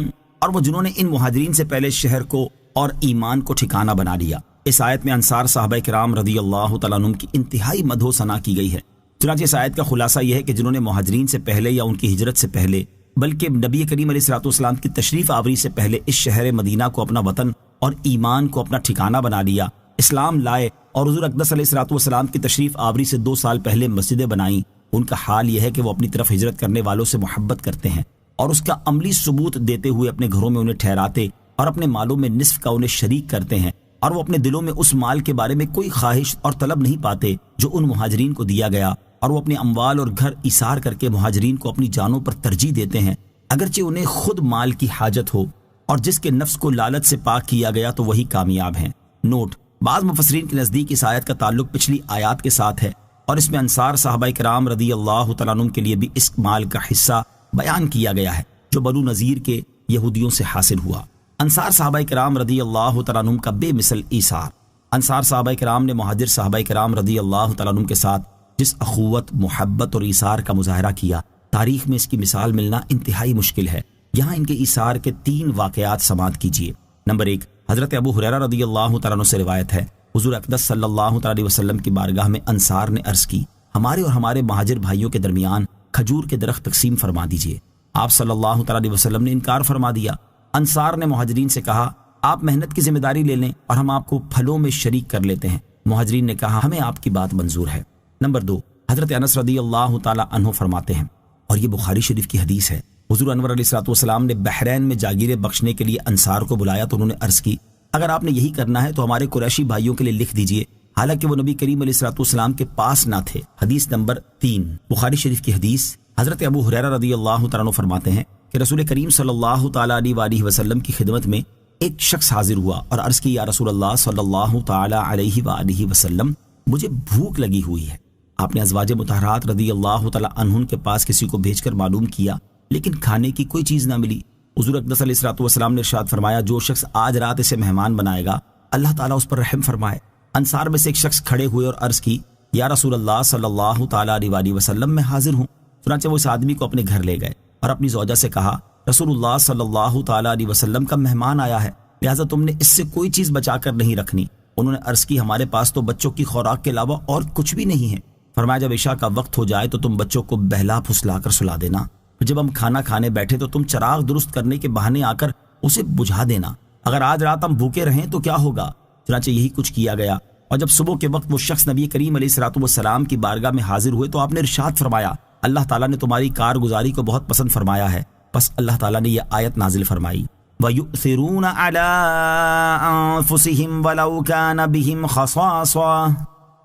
اور وہ جنہوں نے ان مہاجرین سے پہلے شہر کو اور ایمان کو ٹھکانہ بنا لیا۔ اس آیت میں انصار صحابہ کرام رضی اللہ تعالیٰ عنہم کی انتہائی مدح و ثنا کی گئی ہے۔ چنانچہ اس آیت کا خلاصہ یہ ہے کہ جنہوں نے مہاجرین سے پہلے یا ان کی ہجرت سے پہلے بلکہ نبی کریم علیہ الصلوۃ والسلام کی تشریف آوری سے پہلے اس شہر مدینہ کو اپنا وطن اور ایمان کو اپنا ٹھکانہ بنا لیا، اسلام لائے اور حضور اقدس علیہ الصلوۃ والسلام کی تشریف آوری سے 2 سال پہلے مسجدیں بنائیں، ان کا حال یہ ہے کہ وہ اپنی طرف ہجرت کرنے والوں سے محبت کرتے ہیں اور اس کا عملی ثبوت دیتے ہوئے اپنے گھروں میں انہیں ٹھہراتے اور اپنے مالوں میں نصف کا انہیں شریک کرتے ہیں، اور وہ اپنے دلوں میں اس مال کے بارے میں کوئی خواہش اور طلب نہیں پاتے جو ان مہاجرین کو دیا گیا، اور وہ اپنے اموال اور گھر ایثار کر کے مہاجرین کو اپنی جانوں پر ترجیح دیتے ہیں اگرچہ انہیں خود مال کی حاجت ہو، اور جس کے نفس کو لالچ سے پاک کیا گیا تو وہی کامیاب ہیں۔ نوٹ، بعض مفسرین کے نزدیک اس آیت کا تعلق پچھلی آیات کے ساتھ ہے، اور اس میں انصار صحابہ کرام رضی اللہ تعالیٰ عنہم کے لیے بھی اس مال کا حصہ بیان کیا گیا ہے جو بنو نذیر کے یہودیوں سے حاصل ہوا۔ انصار صحابہ کرام رضی اللہ تعالیٰ عنہم کا بے مثل ایثار۔ انصار صحابہ کرام نے مہاجر صحابہ کرام رضی اللہ تعالیٰ عنہم کے ساتھ جس اخوت، محبت اور ایثار کا مظاہرہ کیا، تاریخ میں اس کی مثال ملنا انتہائی مشکل ہے۔ یہاں ان کے ایثار کے 3 واقعات سماعت کیجیے۔ نمبر 1، حضرت ابو ہریرہ رضی اللہ تعالیٰ عنہ سے روایت ہے، حضور اقدس صلی اللہ علیہ وسلم کی بارگاہ میں انصار نے عرض کی، ہمارے اور ہمارے مہاجر بھائیوں کے درمیان کھجور کے درخت تقسیم فرما دیجیے۔ آپ صلی اللہ علیہ وسلم نے انکار فرما دیا۔ انصار نے مہاجرین سے کہا، آپ محنت کی ذمہ داری لے لیں اور ہم آپ کو پھلوں میں شریک کر لیتے ہیں۔ مہاجرین نے کہا، ہمیں آپ کی بات منظور ہے۔ نمبر 2، حضرت انس رضی اللہ تعالی عنہ فرماتے ہیں، اور یہ بخاری شریف کی حدیث ہے، حضور انور علیہ الصلوۃ والسلام نے بحرین میں جاگیریں بخشنے کے لیے انصار کو بلایا تو انہوں نے عرض کی، اگر آپ نے یہی کرنا ہے تو ہمارے قریشی بھائیوں کے لیے لکھ دیجئے، حالانکہ وہ نبی کریم علیہ الصلوۃ والسلام کے پاس نہ تھے۔ حدیث نمبر 3، بخاری شریف کی حدیث۔ حضرت ابو ہریرہ رضی اللہ تعالیٰ عنہ فرماتے ہیں کہ رسول کریم صلی اللہ تعالیٰ علیہ وآلہ وسلم کی خدمت میں ایک شخص حاضر ہوا اور عرض کی، یا رسول اللہ صلی اللہ تعالیٰ علیہ وآلہ وسلم، مجھے بھوک لگی ہوئی ہے۔ آپ نے ازواج مطہرات رضی اللہ تعالیٰ عنہن کے پاس کسی کو بھیج کر معلوم کیا، لیکن کھانے کی کوئی چیز نہ ملی۔ حضور اقدس علیہ الصلوۃ والسلام نے ارشاد فرمایا، جو شخص آج رات اسے مہمان بنائے گا اللہ تعالیٰ اس پر رحم فرمائے۔ انصار میں سے ایک شخص کھڑے ہوئے اور عرض کی یا رسول اللہ صلی اللہ تعالیٰ علیہ وسلم میں حاضر ہوں۔ چنانچہ وہ اس آدمی کو اپنے گھر لے گئے اور اپنی زوجہ سے کہا رسول اللہ صلی اللہ تعالیٰ علیہ وسلم کا مہمان آیا ہے، لہٰذا تم نے اس سے کوئی چیز بچا کر نہیں رکھنی۔ انہوں نے عرض کی ہمارے پاس تو بچوں کی خوراک کے علاوہ اور کچھ بھی نہیں ہے۔ فرمایا جب عشاء کا وقت ہو جائے تو تم بچوں کو بہلا پھسلا کر سلا دینا، جب ہم کھانا کھانے بیٹھے تو تم چراغ درست کرنے کے بہانے آ کر اسے بجھا دینا، اگر آج رات ہم بھوکے رہیں تو کیا ہوگا؟ چنانچہ یہی کچھ کیا گیا، اور جب صبح کے وقت وہ شخص نبی کریم علیہ الصلوۃ والسلام کی بارگاہ میں حاضر ہوئے تو آپ نے ارشاد فرمایا اللہ تعالیٰ نے تمہاری کارگزاری کو بہت پسند فرمایا ہے۔ بس اللہ تعالیٰ نے یہ آیت نازل فرمائی وَيُؤْثِرُونَ عَلَىٰ أَنفُسِهِمْ وَلَوْ كَانَ بِهِمْ خَصَاصَةٌ۔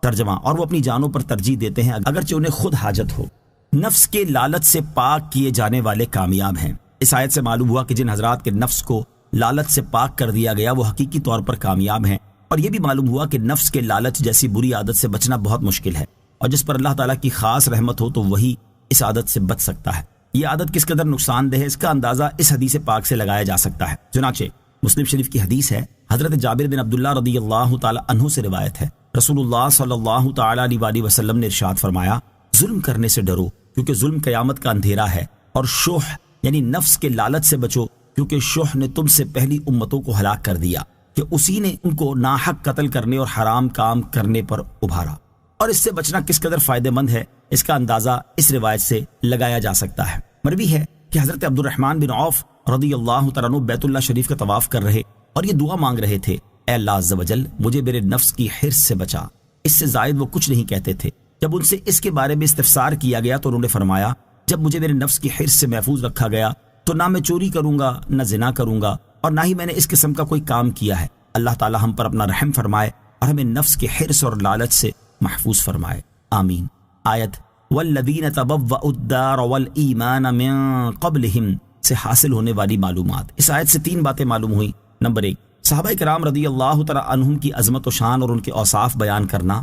ترجمہ، اور وہ اپنی جانوں پر ترجیح دیتے ہیں اگرچہ انہیں خود حاجت ہو۔ نفس کے لالچ سے پاک کیے جانے والے کامیاب ہیں۔ اس آیت سے معلوم ہوا کہ جن حضرات کے نفس کو لالچ سے پاک کر دیا گیا وہ حقیقی طور پر کامیاب ہیں، اور یہ بھی معلوم ہوا کہ نفس کے لالچ جیسی بری عادت سے بچنا بہت مشکل ہے، اور جس پر اللہ تعالیٰ کی خاص رحمت ہو تو وہی اس عادت سے بچ سکتا ہے۔ یہ عادت کس قدر نقصان دہ ہے اس کا اندازہ اس حدیث پاک سے لگایا جا سکتا ہے۔ چنانچہ مسلم شریف کی حدیث ہے، حضرت جابر بن عبداللہ رضی اللہ تعالی عنہ سے روایت ہے، رسول اللہ صلی اللہ تعالی علیہ وسلم نے ارشاد فرمایا ظلم کرنے سے ڈرو کیونکہ ظلم قیامت کا اندھیرا ہے، اور شح یعنی نفس کے لالچ سے بچو کیونکہ شح نے تم سے پہلی امتوں کو ہلاک کر دیا کہ اسی نے ان کو ناحق قتل کرنے اور حرام کام کرنے پر ابھارا۔ اور اس سے بچنا کس قدر فائدہ مند ہے اس کا اندازہ اس روایت سے لگایا جا سکتا ہے۔ مروی ہے کہ حضرت عبد الرحمن بن عوف رضی اللہ تعالیٰ عنہ بیت اللہ شریف کا طواف کر رہے اور یہ دعا مانگ رہے تھے، اے اللہ عز و جل مجھے میرے نفس کی حرص سے بچا۔ اس سے زائد وہ کچھ نہیں کہتے تھے۔ جب ان سے اس کے بارے میں استفسار کیا گیا تو انہوں نے فرمایا جب مجھے میرے نفس کی حرص سے محفوظ رکھا گیا تو نہ میں چوری کروں گا، نہ زنا کروں گا، اور نہ ہی میں نے اس قسم کا کوئی کام کیا ہے۔ اللہ تعالی ہم پر اپنا رحم فرمائے اور ہمیں نفس کے حرص اور لالچ سے محفوظ فرمائے، آمین۔ آیت والذین تبوأوا الدار والایمان من قبلہم سے حاصل ہونے والی معلومات۔ اس آیت سے 3 باتیں معلوم ہوئی۔ نمبر 1، صحابہ کرام رضی اللہ تعالی عنہم کی عظمت و شان اور ان کے اوصاف بیان کرنا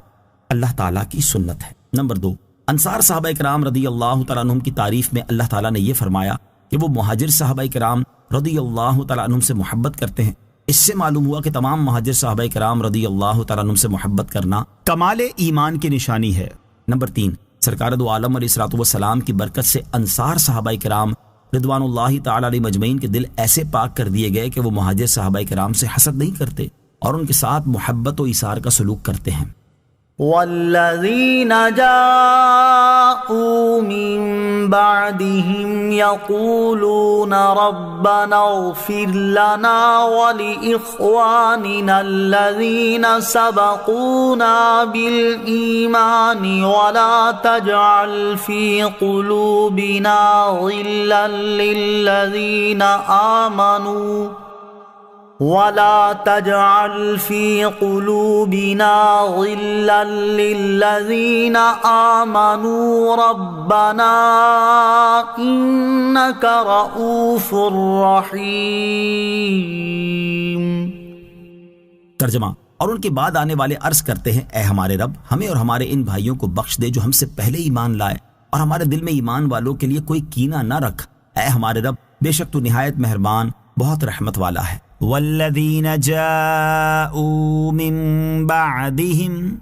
اللہ تعالیٰ کی سنت ہے۔ نمبر 2، انصار صحابہ کرام رضی اللہ تعالی عنہم کی تعریف میں اللہ تعالیٰ نے یہ فرمایا کہ وہ مہاجر صحابہ کرام رضی اللہ تعالی عنہم سے محبت کرتے ہیں۔ اس سے معلوم ہوا کہ تمام مہاجر صحابہ کرام رضی اللہ تعالی عنہم سے محبت کرنا کمال ایمان کی نشانی ہے۔ نمبر 3، سرکار دو عالم علیہ الصلوۃ والسلام کی برکت سے انصار صحابہ کرام رضوان اللہ تعالی علیہ مجمعین کے دل ایسے پاک کر دیے گئے کہ وہ مہاجر صحابہ کرام سے حسد نہیں کرتے اور ان کے ساتھ محبت و ایثار کا سلوک کرتے ہیں۔ والذین جاءوا من بعدهم يقولون ربنا اغفر لنا ولإخواننا الذين سبقونا بالإيمان ولا تجعل في قلوبنا غلا للذين آمنوا ولا تجعل في قلوبنا غلا للذين آمنوا ربنا إنك رؤوف رحيم۔ ترجمہ، اور ان کے بعد آنے والے عرض کرتے ہیں اے ہمارے رب ہمیں اور ہمارے ان بھائیوں کو بخش دے جو ہم سے پہلے ایمان لائے، اور ہمارے دل میں ایمان والوں کے لیے کوئی کینہ نہ رکھ، اے ہمارے رب بے شک تو نہایت مہربان بہت رحمت والا ہے۔ والذین جاءوا من بعدہم،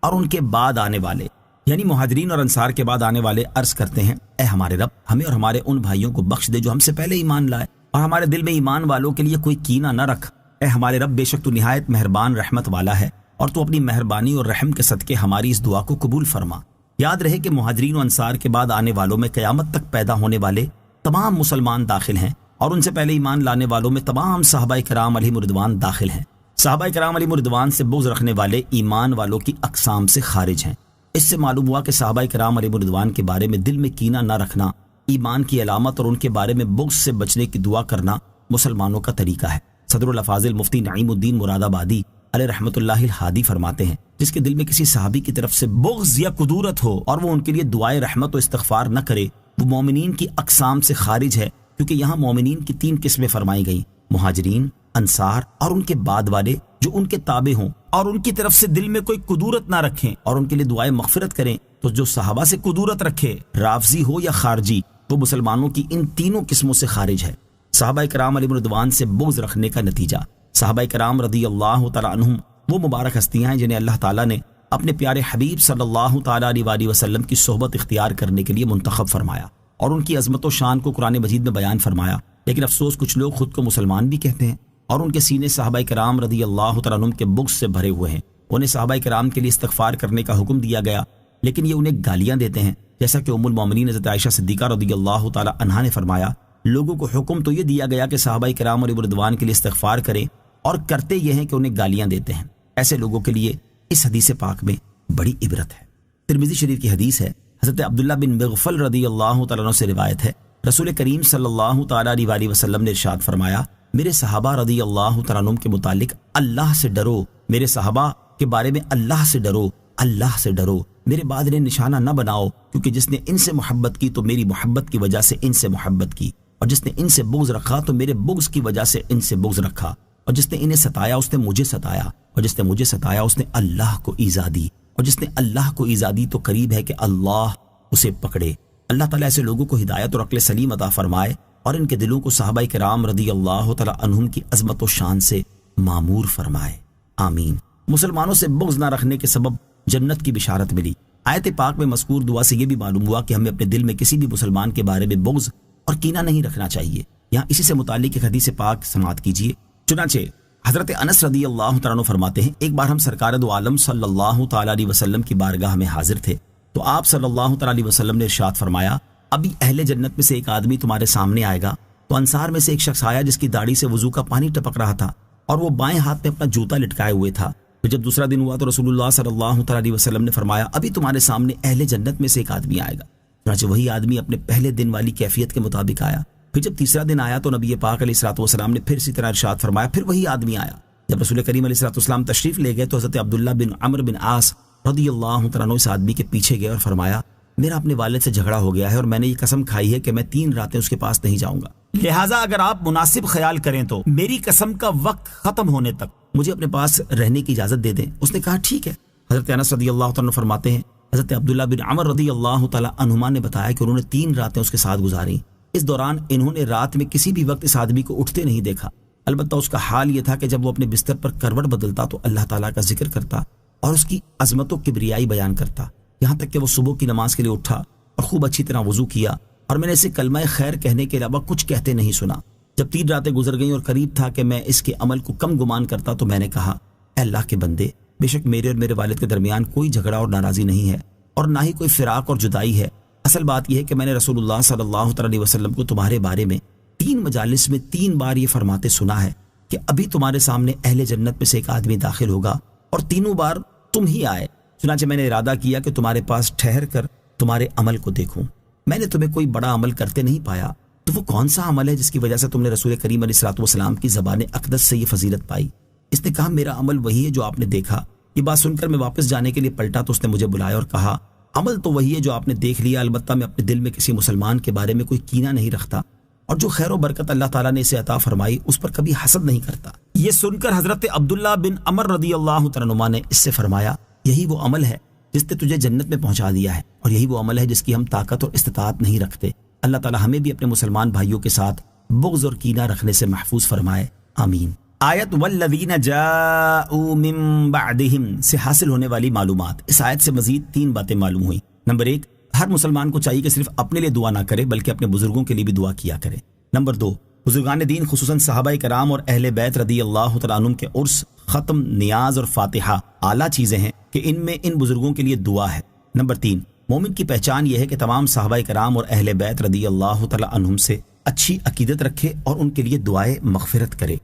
اور ان کے بعد آنے والے یعنی مہاجرین اور انصار کے بعد آنے والے عرض کرتے ہیں اے ہمارے رب ہمیں اور ہمارے ان بھائیوں کو بخش دے جو ہم سے پہلے ایمان لائے، اور ہمارے دل میں ایمان والوں کے لیے کوئی کینہ نہ رکھ، اے ہمارے رب بے شک تو نہایت مہربان رحمت والا ہے، اور تو اپنی مہربانی اور رحم کے صدقے ہماری اس دعا کو قبول فرما۔ یاد رہے کہ مہاجرین و انصار کے بعد آنے والوں میں قیامت تک پیدا ہونے والے تمام مسلمان داخل ہیں، اور ان سے پہلے ایمان لانے والوں میں تمام صحابہ کرام علیہم رضوان داخل ہیں۔ صحابہ کرام علیہم رضوان سے بغض رکھنے والے ایمان والوں کی اقسام سے خارج ہیں۔ اس سے معلوم ہوا کہ صحابہ کرام علیہم رضوان کے بارے میں دل میں کینہ نہ رکھنا ایمان کی علامت، اور ان کے بارے میں بغض سے بچنے کی دعا کرنا مسلمانوں کا طریقہ ہے۔ صدر الافاضل مفتی نعیم الدین مراد آبادی علیہ رحمۃ اللہ الہادی فرماتے ہیں جس کے دل میں کسی صحابی کی طرف سے بغض یا کدورت ہو اور وہ ان کے لیے دعائے رحمت و استغفار نہ کرے وہ مومنین کی اقسام سے خارج ہے، کیونکہ یہاں مومنین کی 3 قسمیں فرمائی گئیں، مہاجرین، انصار اور ان کے بعد والے جو ان کے تابع ہوں اور ان کی طرف سے دل میں کوئی کدورت نہ رکھیں اور ان کے لیے دعائے مغفرت کریں۔ تو جو صحابہ سے کدورت رکھے، رافضی ہو یا خارجی، وہ مسلمانوں کی ان تینوں قسموں سے خارج ہے۔ صحابہ کرام علیہ رضوان سے بغض رکھنے کا نتیجہ، صحابہ کرام رضی اللہ تعالی عنہم وہ مبارک ہستیاں ہیں جنہیں اللہ تعالیٰ نے اپنے پیارے حبیب صلی اللہ تعالیٰ علیہ وسلم کی صحبت اختیار کرنے کے لیے منتخب فرمایا اور ان کی عظمت و شان کو قرآن مجید میں بیان فرمایا۔ لیکن افسوس کچھ لوگ خود کو مسلمان بھی کہتے ہیں اور ان کے سینے صحابہ کرام رضی اللہ تعالیٰ عنہم کے بغض سے بھرے ہوئے ہیں۔ انہیں صحابہ کرام کے لیے استغفار کرنے کا حکم دیا گیا، لیکن یہ انہیں گالیاں دیتے ہیں، جیسا کہ ام المومنین حضرت عائشہ صدیقہ رضی اللہ تعالیٰ عنہا نے فرمایا، لوگوں کو حکم تو یہ دیا گیا کہ صحابہ کرام اور رضوان کے لیے استغفار کریں، اور کرتے یہ ہیں کہ انہیں گالیاں دیتے ہیں۔ ایسے لوگوں کے لیے اس حدیث پاک میں بڑی عبرت ہے۔ ترمذی شریف کی حدیث ہے، حضرت عبداللہ بن مغفل رضی اللہ تعالیٰ عنہ سے روایت ہے، رسول کریم صلی اللہ تعالیٰ علیہ وسلم نے ارشاد فرمایا، میرے صحابہ رضی اللہ تعالیٰ عنہ کے متعلق اللہ سے ڈرو، میرے صحابہ کے بارے میں اللہ سے ڈرو، اللہ سے ڈرو، میرے بعد انہیں نشانہ نہ بناؤ، کیونکہ جس نے ان سے محبت کی تو میری محبت کی وجہ سے ان سے محبت کی، اور جس نے ان سے بغض رکھا تو میرے بغض کی وجہ سے ان سے بغض رکھا، اور جس نے انہیں ستایا اس نے مجھے ستایا، اور جس نے مجھے ستایا اس نے اللہ کو ایذا دی، اور جس نے اللہ کو ایذا دی تو قریب ہے کہ اللہ اسے پکڑے۔ اللہ تعالیٰ ایسے لوگوں کو ہدایت اور عقل سلیم عطا فرمائے اور ان کے دلوں کو صحابہ کرام رضی اللہ تعالیٰ عنہم کی عظمت و شان سے معمور فرمائے، آمین۔ مسلمانوں سے بغض نہ رکھنے کے سبب جنت کی بشارت ملی۔ آیت پاک میں مذکور دعا سے یہ بھی معلوم ہوا کہ ہمیں اپنے دل میں کسی بھی مسلمان کے بارے میں بغض اور کینہ نہیں رکھنا چاہیے۔ یہاں اسی سے متعلق ایک حدیث پاک سماعت کیجیے۔ چنانچہ حضرت انس رضی اللہ تعالیٰ عنہ فرماتے ہیں، ایک بار ہم سرکار دو عالم صلی اللہ تعالیٰ علیہ وسلم کی بارگاہ میں حاضر تھے تو آپ صلی اللہ تعالیٰ علیہ وسلم نے ارشاد فرمایا، ابھی اہل جنت میں سے ایک آدمی تمہارے سامنے آئے گا۔ تو انصار میں سے ایک شخص آیا جس کی داڑھی سے وضو کا پانی ٹپک رہا تھا اور وہ بائیں ہاتھ میں اپنا جوتا لٹکائے ہوئے تھا۔ پھر جب دوسرا دن ہوا تو رسول اللہ صلی اللہ تعالیٰ علیہ وسلم نے فرمایا، ابھی تمہارے سامنے اہل جنت میں سے ایک آدمی آئے گا۔ چنانچہ وہی آدمی اپنے پہلے دن والی کیفیت کے مطابق آیا۔ پھر جب تیسرا دن آیا تو نبی پاک علیہ الصلوۃ والسلام نے پھر اسی طرح ارشاد فرمایا، پھر وہی آدمی آیا۔ جب رسول کریم علیہ الصلوۃ والسلام تشریف لے گئے تو حضرت عبداللہ بن عمرو بن عاص رضی اللہ تعالیٰ عنہ اس آدمی کے پیچھے گئے اور فرمایا، میرا اپنے والد سے جھگڑا ہو گیا ہے اور میں نے یہ قسم کھائی ہے کہ میں 3 راتیں اس کے پاس نہیں جاؤں گا، لہٰذا اگر آپ مناسب خیال کریں تو میری قسم کا وقت ختم ہونے تک مجھے اپنے پاس رہنے کی اجازت دے دیں۔ اس نے کہا ٹھیک ہے۔ حضرت انس رضی اللہ تعالیٰ عنہ فرماتے ہیں، حضرت عبداللہ بن عمر رضی اللہ تعالیٰ عنہما نے بتایا کہ انہوں نے 3 راتیں اس کے ساتھ گزاری۔ اس دوران انہوں نے رات میں کسی بھی وقت اس آدمی کو اٹھتے نہیں دیکھا، البتہ اس کا حال یہ تھا کہ جب وہ اپنے بستر پر کروٹ بدلتا تو اللہ تعالیٰ کا ذکر کرتا اور اس کی عظمت و کبریائی بیان کرتا، یہاں تک کہ وہ صبح کی نماز کے لیے اٹھا اور خوب اچھی طرح وضو کیا، اور میں نے اسے کلمہ خیر کہنے کے علاوہ کچھ کہتے نہیں سنا۔ جب 3 راتیں گزر گئیں اور قریب تھا کہ میں اس کے عمل کو کم گمان کرتا تو میں نے کہا، اے اللہ کے بندے، بے شک میرے اور میرے والد کے درمیان کوئی جھگڑا اور ناراضی نہیں ہے اور نہ ہی کوئی فراق اور جدائی ہے، اصل بات یہ ہے کہ میں نے رسول اللہ صلی اللہ تعالیٰ علیہ وسلم کو تمہارے بارے میں 3 مجالس میں 3 بار یہ فرماتے سنا ہے کہ ابھی تمہارے سامنے اہل جنت میں سے ایک آدمی داخل ہوگا اور تینوں بار تم ہی آئے، چنانچہ میں نے ارادہ کیا کہ تمہارے پاس ٹھہر کر تمہارے عمل کو دیکھوں۔ میں نے تمہیں کوئی بڑا عمل کرتے نہیں پایا، تو وہ کون سا عمل ہے جس کی وجہ سے تم نے رسول کریم علیہ الصلوۃ والسلام کی زبان اقدس سے یہ فضیلت پائی؟ اس نے کہا، میرا عمل وہی ہے جو آپ نے دیکھا۔ یہ بات سن کر میں واپس جانے کے لیے پلٹا تو اس نے مجھے بلایا اور کہا، عمل تو وہی ہے جو آپ نے دیکھ لیا، البتہ میں اپنے دل میں کسی مسلمان کے بارے میں کوئی کینہ نہیں رکھتا اور جو خیر و برکت اللہ تعالیٰ نے اسے عطا فرمائی اس پر کبھی حسد نہیں کرتا۔ یہ سن کر حضرت عبداللہ بن عمر رضی اللہ تعالیٰ عنہ نے اس سے فرمایا، یہی وہ عمل ہے جس نے تجھے جنت میں پہنچا دیا ہے، اور یہی وہ عمل ہے جس کی ہم طاقت اور استطاعت نہیں رکھتے۔ اللہ تعالیٰ ہمیں بھی اپنے مسلمان بھائیوں کے ساتھ بغض اور کینہ رکھنے سے محفوظ فرمائے، آمین۔ آیت والذین جاءوا من بعدہم سے حاصل ہونے والی معلومات۔ اس آیت سے مزید 3 باتیں معلوم ہوئیں۔ نمبر 1، ہر مسلمان کو چاہیے کہ صرف اپنے لیے دعا نہ کرے بلکہ اپنے بزرگوں کے لیے بھی دعا کیا کرے۔ نمبر 2، بزرگان دین خصوصاً صحابہ کرام اور اہل بیت رضی اللہ تعالیٰ عنہم کے عرس، ختم، نیاز اور فاتحہ اعلیٰ چیزیں ہیں کہ ان میں ان بزرگوں کے لیے دعا ہے۔ نمبر 3، مومن کی پہچان یہ ہے کہ تمام صحابہ کرام اور اہل بیت رضی اللہ تعالیٰ عنہم سے اچھی عقیدت رکھے اور ان کے لیے دعائے مغفرت کرے۔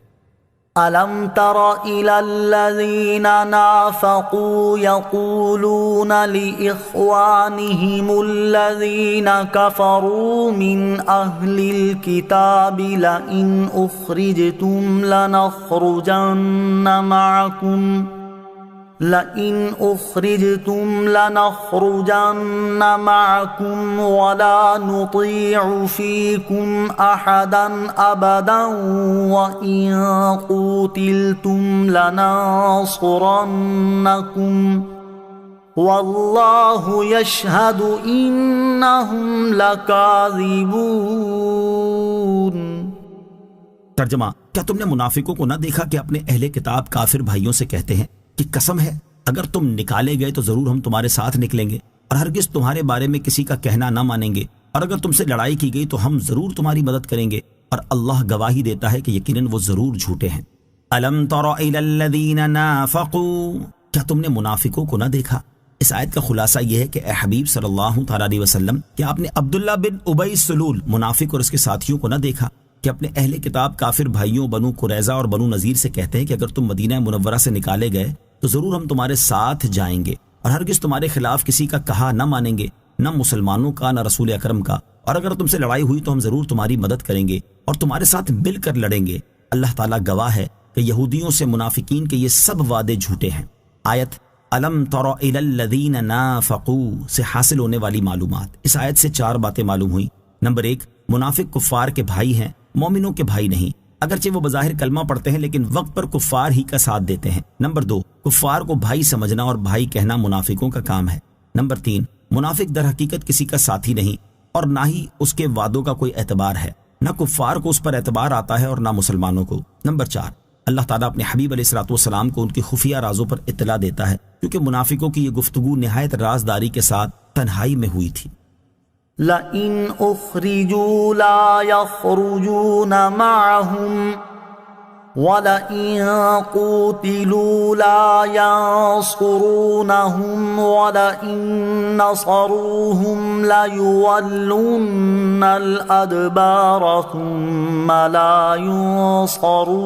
أَلَمْ تَرَ إِلَى الَّذِينَ نَافَقُوا يَقُولُونَ لِإِخْوَانِهِمُ الَّذِينَ كَفَرُوا مِنْ أَهْلِ الْكِتَابِ لَئِنْ أُخْرِجْتُمْ لَنَخْرُجَنَّ مَعَكُمْ وَلَا نُطِيعُ فِيكُمْ أَحَدًا أَبَدًا وَإِنْ قُوتِلْتُمْ لَنَنصُرَنَّكُمْ وَاللَّهُ يَشْهَدُ إِنَّهُمْ لَكَاذِبُونَ۔ ترجمہ، کیا تم نے منافقوں کو نہ دیکھا کہ اپنے اہل کتاب کافر بھائیوں سے کہتے ہیں کہ قسم ہے اگر تم نکالے گئے تو ضرور ہم تمہارے ساتھ نکلیں گے اور ہرگز تمہارے بارے میں کسی کا کہنا نہ مانیں گے، اور اگر تم سے لڑائی کی گئی تو ہم ضرور تمہاری مدد کریں گے، اور اللہ گواہی دیتا ہے کہ یقیناً وہ ضرور جھوٹے ہیں۔ الم تر الی الذین نافقوا، کیا تم نے منافقوں کو نہ دیکھا؟ اس آیت کا خلاصہ یہ ہے کہ اے حبیب صلی اللہ تعالیٰ علیہ وسلم، کیا آپ نے عبداللہ بن ابی سلول منافق اور اس کے ساتھیوں کو نہ دیکھا کہ اپنے اہل کتاب کافر بھائیوں بنو قریظہ اور بنو نذیر سے کہتے ہیں کہ اگر تم مدینہ منورہ سے نکالے گئے تو ضرور ہم تمہارے ساتھ جائیں گے، اور ہرگز تمہارے خلاف کسی کا کہا نہ مانیں گے، نہ مسلمانوں کا نہ رسول اکرم کا، اور اگر تم سے لڑائی ہوئی تو ہم ضرور تمہاری مدد کریں گے اور تمہارے ساتھ مل کر لڑیں گے۔ اللہ تعالیٰ گواہ ہے کہ یہودیوں سے منافقین کے یہ سب وعدے جھوٹے ہیں۔ آیت الم تر الی الذین نافقوا سے حاصل ہونے والی معلومات۔ اس آیت سے 4 باتیں معلوم ہوئیں۔ نمبر 1، منافق کفار کے بھائی ہیں، مومنوں کے بھائی نہیں، اگرچہ وہ بظاہر کلمہ پڑھتے ہیں لیکن وقت پر کفار ہی کا ساتھ دیتے ہیں۔ نمبر 2، کفار کو بھائی سمجھنا اور بھائی کہنا منافقوں کا کام ہے۔ نمبر 3، منافق در حقیقت کسی کا ساتھی نہیں اور نہ ہی اس کے وعدوں کا کوئی اعتبار ہے، نہ کفار کو اس پر اعتبار آتا ہے اور نہ مسلمانوں کو۔ نمبر 4، اللہ تعالیٰ اپنے حبیب علیہ الصلوۃ والسلام کو ان کی خفیہ رازوں پر اطلاع دیتا ہے، کیونکہ منافقوں کی یہ گفتگو نہایت رازداری کے ساتھ تنہائی میں ہوئی تھی۔ لئن اخرجوا لا يخرجون معهم وَلَئِن قُوتِلُوا لَا يَنصُرُونَهُمْ وَلَئِن نَصَرُوهُمْ لَيُوَلُّنَّ الْأَدْبَارَ ثُمَّ لَا يُنصَرُونَ۔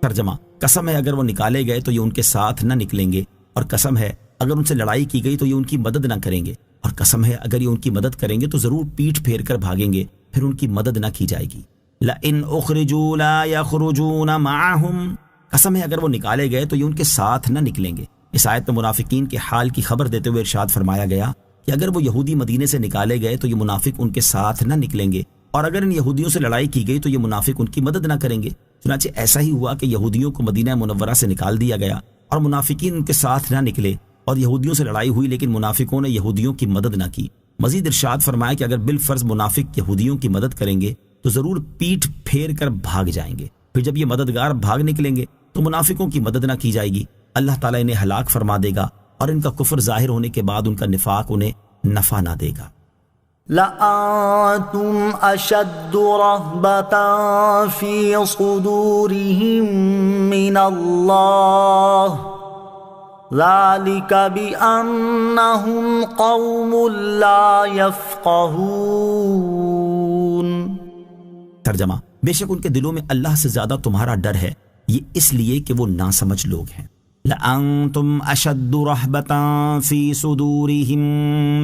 ترجمہ، قسم ہے اگر وہ نکالے گئے تو یہ ان کے ساتھ نہ نکلیں گے، اور قسم ہے اگر ان سے لڑائی کی گئی تو یہ ان کی مدد نہ کریں گے، اور قسم ہے اگر یہ ان کی مدد کریں گے تو ضرور پیٹھ پھیر کر بھاگیں گے، پھر ان کی مدد نہ کی جائے گی۔ لَإِنْ أُخْرِجُوا لَا يَخْرُجُونَ مَعَهُمْ، قسم ہے اگر وہ نکالے گئے تو یہ ان کے ساتھ نہ نکلیں گے۔ اس آیت میں منافقین کے حال کی خبر دیتے ہوئے ارشاد فرمایا گیا کہ اگر وہ یہودی مدینے سے نکالے گئے تو یہ منافق ان کے ساتھ نہ نکلیں گے، اور اگر ان یہودیوں سے لڑائی کی گئی تو یہ منافق ان کی مدد نہ کریں گے۔ چنانچہ ایسا ہی ہوا کہ یہودیوں کو مدینہ منورہ سے نکال دیا گیا اور منافقین ان کے ساتھ نہ نکلے، اور یہودیوں سے لڑائی ہوئی لیکن منافقوں نے یہودیوں کی مدد نہ کی۔ مزید ارشاد فرمایا کہ اگر بالفرض منافق یہودیوں کی مدد کریں گے تو ضرور پیٹھ پھیر کر بھاگ جائیں گے، پھر جب یہ مددگار بھاگ نکلیں گے تو منافقوں کی مدد نہ کی جائے گی، اللہ تعالیٰ انہیں ہلاک فرما دے گا اور ان کا کفر ظاہر ہونے کے بعد ان کا نفاق انہیں نفع نہ دے گا۔ لَأَنْتُمْ أَشَدُّ رَهْبَةً فِي صُدُورِهِمْ مِنَ اللَّهِ ذَلِكَ بِأَنَّهُمْ قَوْمٌ لَا يَفْقَهُونَ۔ ترجمہ، بے شک ان کے دلوں میں اللہ سے زیادہ تمہارا ڈر ہے، یہ اس لیے کہ وہ ناسمجھ لوگ ہیں۔ لَأَنْتُمْ أَشَدُّ رَهْبَةً فِي صُدُورِهِمْ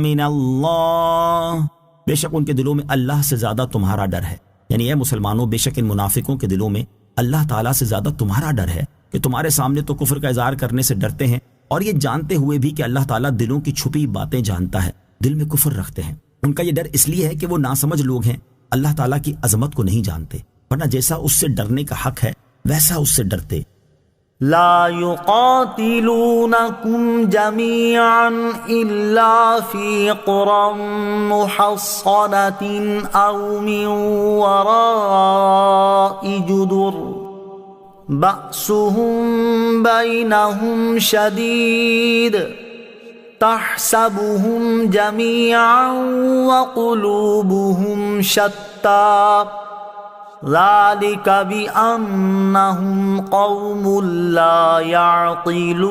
مِنَ اللَّهِ، بے شک ان کے دلوں میں اللہ سے زیادہ تمہارا ڈر ہے، یعنی اے مسلمانوں بے شک ان منافقوں کے دلوں میں اللہ تعالیٰ سے زیادہ تمہارا ڈر ہے کہ تمہارے سامنے تو کفر کا اظہار کرنے سے ڈرتے ہیں، اور یہ جانتے ہوئے بھی کہ اللہ تعالیٰ دلوں کی چھپی باتیں جانتا ہے، دل میں کفر رکھتے ہیں۔ ان کا یہ ڈر اس لیے ہے کہ وہ ناسمجھ لوگ ہیں، اللہ تعالیٰ کی عظمت کو نہیں جانتے، ورنہ جیسا اس سے ڈرنے کا حق ہے ویسا اس سے ڈرتے۔ لا يقاتلونكم جميعا إلا في قرى محصنة أو من وراء جدر بأسهم بينهم شديد تحسبهم جميعا وقلوبهم شتى ذَلِكَ بِأَنَّهُمْ قَوْمٌ لَا يَعْقِلُونَ۔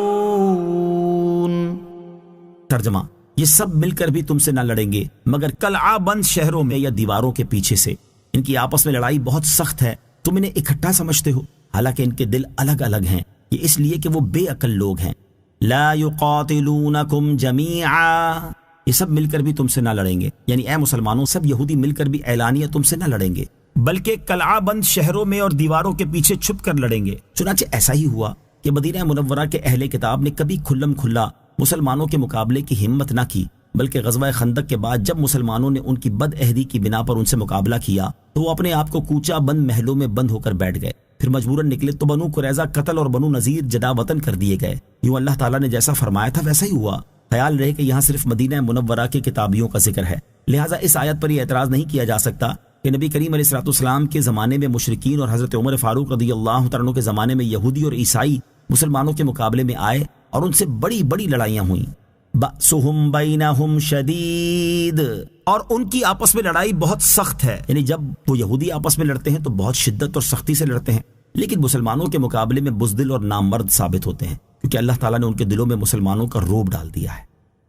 ترجمہ، یہ سب مل کر بھی تم سے نہ لڑیں گے مگر قلعہ بند شہروں میں یا دیواروں کے پیچھے سے۔ ان کی آپس میں لڑائی بہت سخت ہے، تم انہیں اکٹھا سمجھتے ہو، حالانکہ ان کے دل الگ الگ ہیں، یہ اس لیے کہ وہ بے عقل لوگ ہیں۔ لا يقاتلونکم جمیعا، یہ سب مل کر بھی تم سے نہ لڑیں گے، یعنی اے مسلمانوں سب یہودی مل کر بھی اعلانیہ تم سے نہ لڑیں گے، بلکہ قلعہ بند شہروں میں اور دیواروں کے پیچھے چھپ کر لڑیں گے۔ چنانچہ ایسا ہی ہوا کہ مدینہ منورہ کے اہل کتاب نے کبھی کھلم کھلا مسلمانوں کے مقابلے کی ہمت نہ کی، بلکہ غزوہ خندق کے بعد جب مسلمانوں نے ان کی بد عہدی کی بنا پر ان سے مقابلہ کیا تو وہ اپنے آپ کو کوچہ بند محلوں میں بند ہو کر بیٹھ گئے، پھر مجبوراً نکلے تو بنو قریظہ قتل اور بنو نذیر جدا وطن کر دیے گئے۔ یوں اللہ تعالیٰ نے جیسا فرمایا تھا ویسا ہی ہوا۔ خیال رہے کہ یہاں صرف مدینہ منورہ کے کتابیوں کا ذکر ہے، لہٰذا اس آیت پر یہ اعتراض نہیں کیا جا سکتا کہ نبی کریم علیہ الصلوۃ والسلام کے زمانے میں مشرکین اور حضرت عمر فاروق رضی اللہ تعالیٰ عنہ کے زمانے میں یہودی اور عیسائی مسلمانوں کے مقابلے میں آئے اور ان سے بڑی بڑی لڑائیاں ہوئیں. بأسہم بینہم شدید، اور ان کی آپس میں لڑائی بہت سخت ہے. یعنی جب وہ یہودی آپس میں لڑتے ہیں تو بہت شدت اور سختی سے لڑتے ہیں، لیکن مسلمانوں کے مقابلے میں بزدل اور نامرد ثابت ہوتے ہیں، کیونکہ اللہ تعالیٰ نے ان کے دلوں میں مسلمانوں کا رعب ڈال دیا ہے.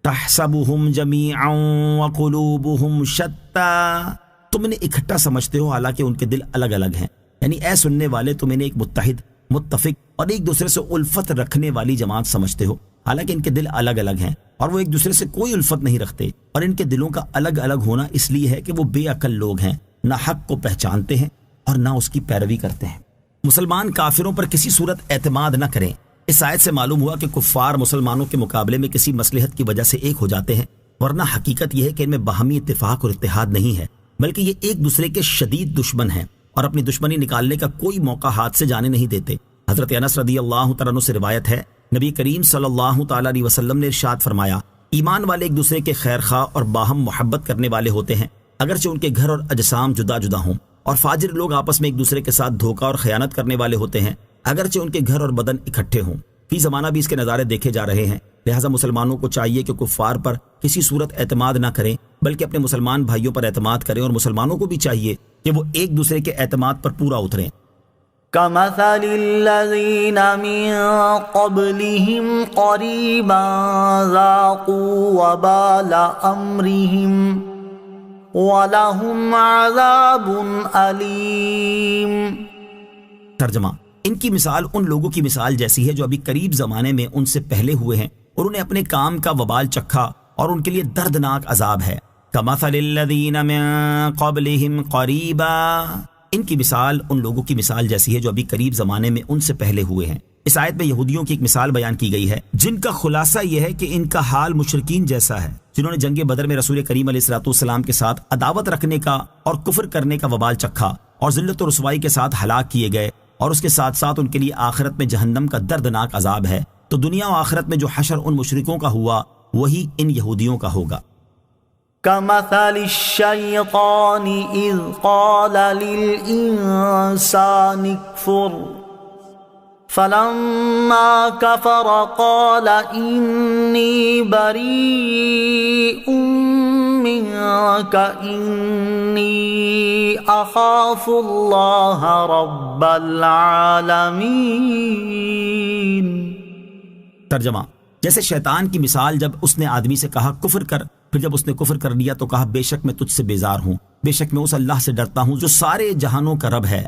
تحسبہم جمیعا وقلوبہم شتیٰ، تم انہیں اکٹھا سمجھتے ہو حالانکہ ان کے دل الگ الگ ہیں. یعنی اے سننے والے، تم انہیں ایک متحد، متفق اور ایک دوسرے سے الفت رکھنے والی جماعت سمجھتے ہو، حالانکہ ان کے دل الگ الگ ہیں اور وہ ایک دوسرے سے کوئی الفت نہیں رکھتے. اور ان کے دلوں کا الگ الگ ہونا اس لیے ہے کہ وہ بے عقل لوگ ہیں، نہ حق کو پہچانتے ہیں اور نہ اس کی پیروی کرتے ہیں. مسلمان کافروں پر کسی صورت اعتماد نہ کریں. اس آیت سے معلوم ہوا کہ کفار مسلمانوں کے مقابلے میں کسی مصلحت کی وجہ سے ایک ہو جاتے ہیں، ورنہ حقیقت یہ ہے کہ ان میں باہمی اتفاق اور اتحاد نہیں ہے، بلکہ یہ ایک دوسرے کے شدید دشمن ہیں اور اپنی دشمنی نکالنے کا کوئی موقع ہاتھ سے جانے نہیں دیتے. حضرت انس رضی اللہ تعالیٰ عنہ سے روایت ہے، نبی کریم صلی اللہ تعالیٰ علیہ وسلم نے ارشاد فرمایا، ایمان والے ایک دوسرے کے خیر خواہ اور باہم محبت کرنے والے ہوتے ہیں، اگرچہ ان کے گھر اور اجسام جدا جدا ہوں. اور فاجر لوگ آپس میں ایک دوسرے کے ساتھ دھوکہ اور خیانت کرنے والے ہوتے ہیں، اگرچہ ان کے گھر اور بدن اکٹھے ہوں. فی زمانہ بھی اس کے نظارے دیکھے جا رہے ہیں. لہٰذا مسلمانوں کو چاہیے کہ کفار پر کسی صورت اعتماد نہ کریں، بلکہ اپنے مسلمان بھائیوں پر اعتماد کریں، اور مسلمانوں کو بھی چاہیے کہ وہ ایک دوسرے کے اعتماد پر پورا اتریں. كمثل الذين من قبلهم قريبا ذاقوا وبال أمرهم وَلَهُمْ عَذَابٌ أَلِيمٌ. ترجمہ، ان کی مثال ان لوگوں کی مثال جیسی ہے جو ابھی قریب زمانے میں ان سے پہلے ہوئے ہیں اور انہیں اپنے کام کا وبال چکھا اور ان کے لیے دردناک عذاب ہے. كَمَثَلِ الَّذِينَ مِن قَبْلِهِمْ قَرِيبًا، ان کی مثال ان لوگوں کی مثال جیسی ہے جو ابھی قریب زمانے میں ان سے پہلے ہوئے ہیں. اس آیت میں یہودیوں کی ایک مثال بیان کی گئی ہے جن کا خلاصہ یہ ہے کہ ان کا حال مشرکین جیسا ہے، جنہوں نے جنگ بدر میں رسول کریم علیہ الصلوۃ والسلام کے ساتھ عداوت رکھنے کا اور کفر کرنے کا وبال چکھا اور ذلت و رسوائی کے ساتھ ہلاک کیے گئے، اور اس کے ساتھ ساتھ ان کے لیے آخرت میں جہنم کا دردناک عذاب ہے. تو دنیا و آخرت میں جو حشر ان مشرکوں کا ہوا وہی ان یہودیوں کا ہوگا. كمثل الشيطان إذ قال للإنسان اكفر فلما كفر قال إني بريء منك إني أخاف الله رب العالمين. ترجمہ، جیسے شیطان کی مثال جب اس نے آدمی سے کہا کفر کر، پھر جب اس نے کفر کر لیا تو کہا بے شک میں تجھ سے بیزار ہوں، بے شک میں اس اللہ سے ڈرتا ہوں جو سارے جہانوں کا رب ہے.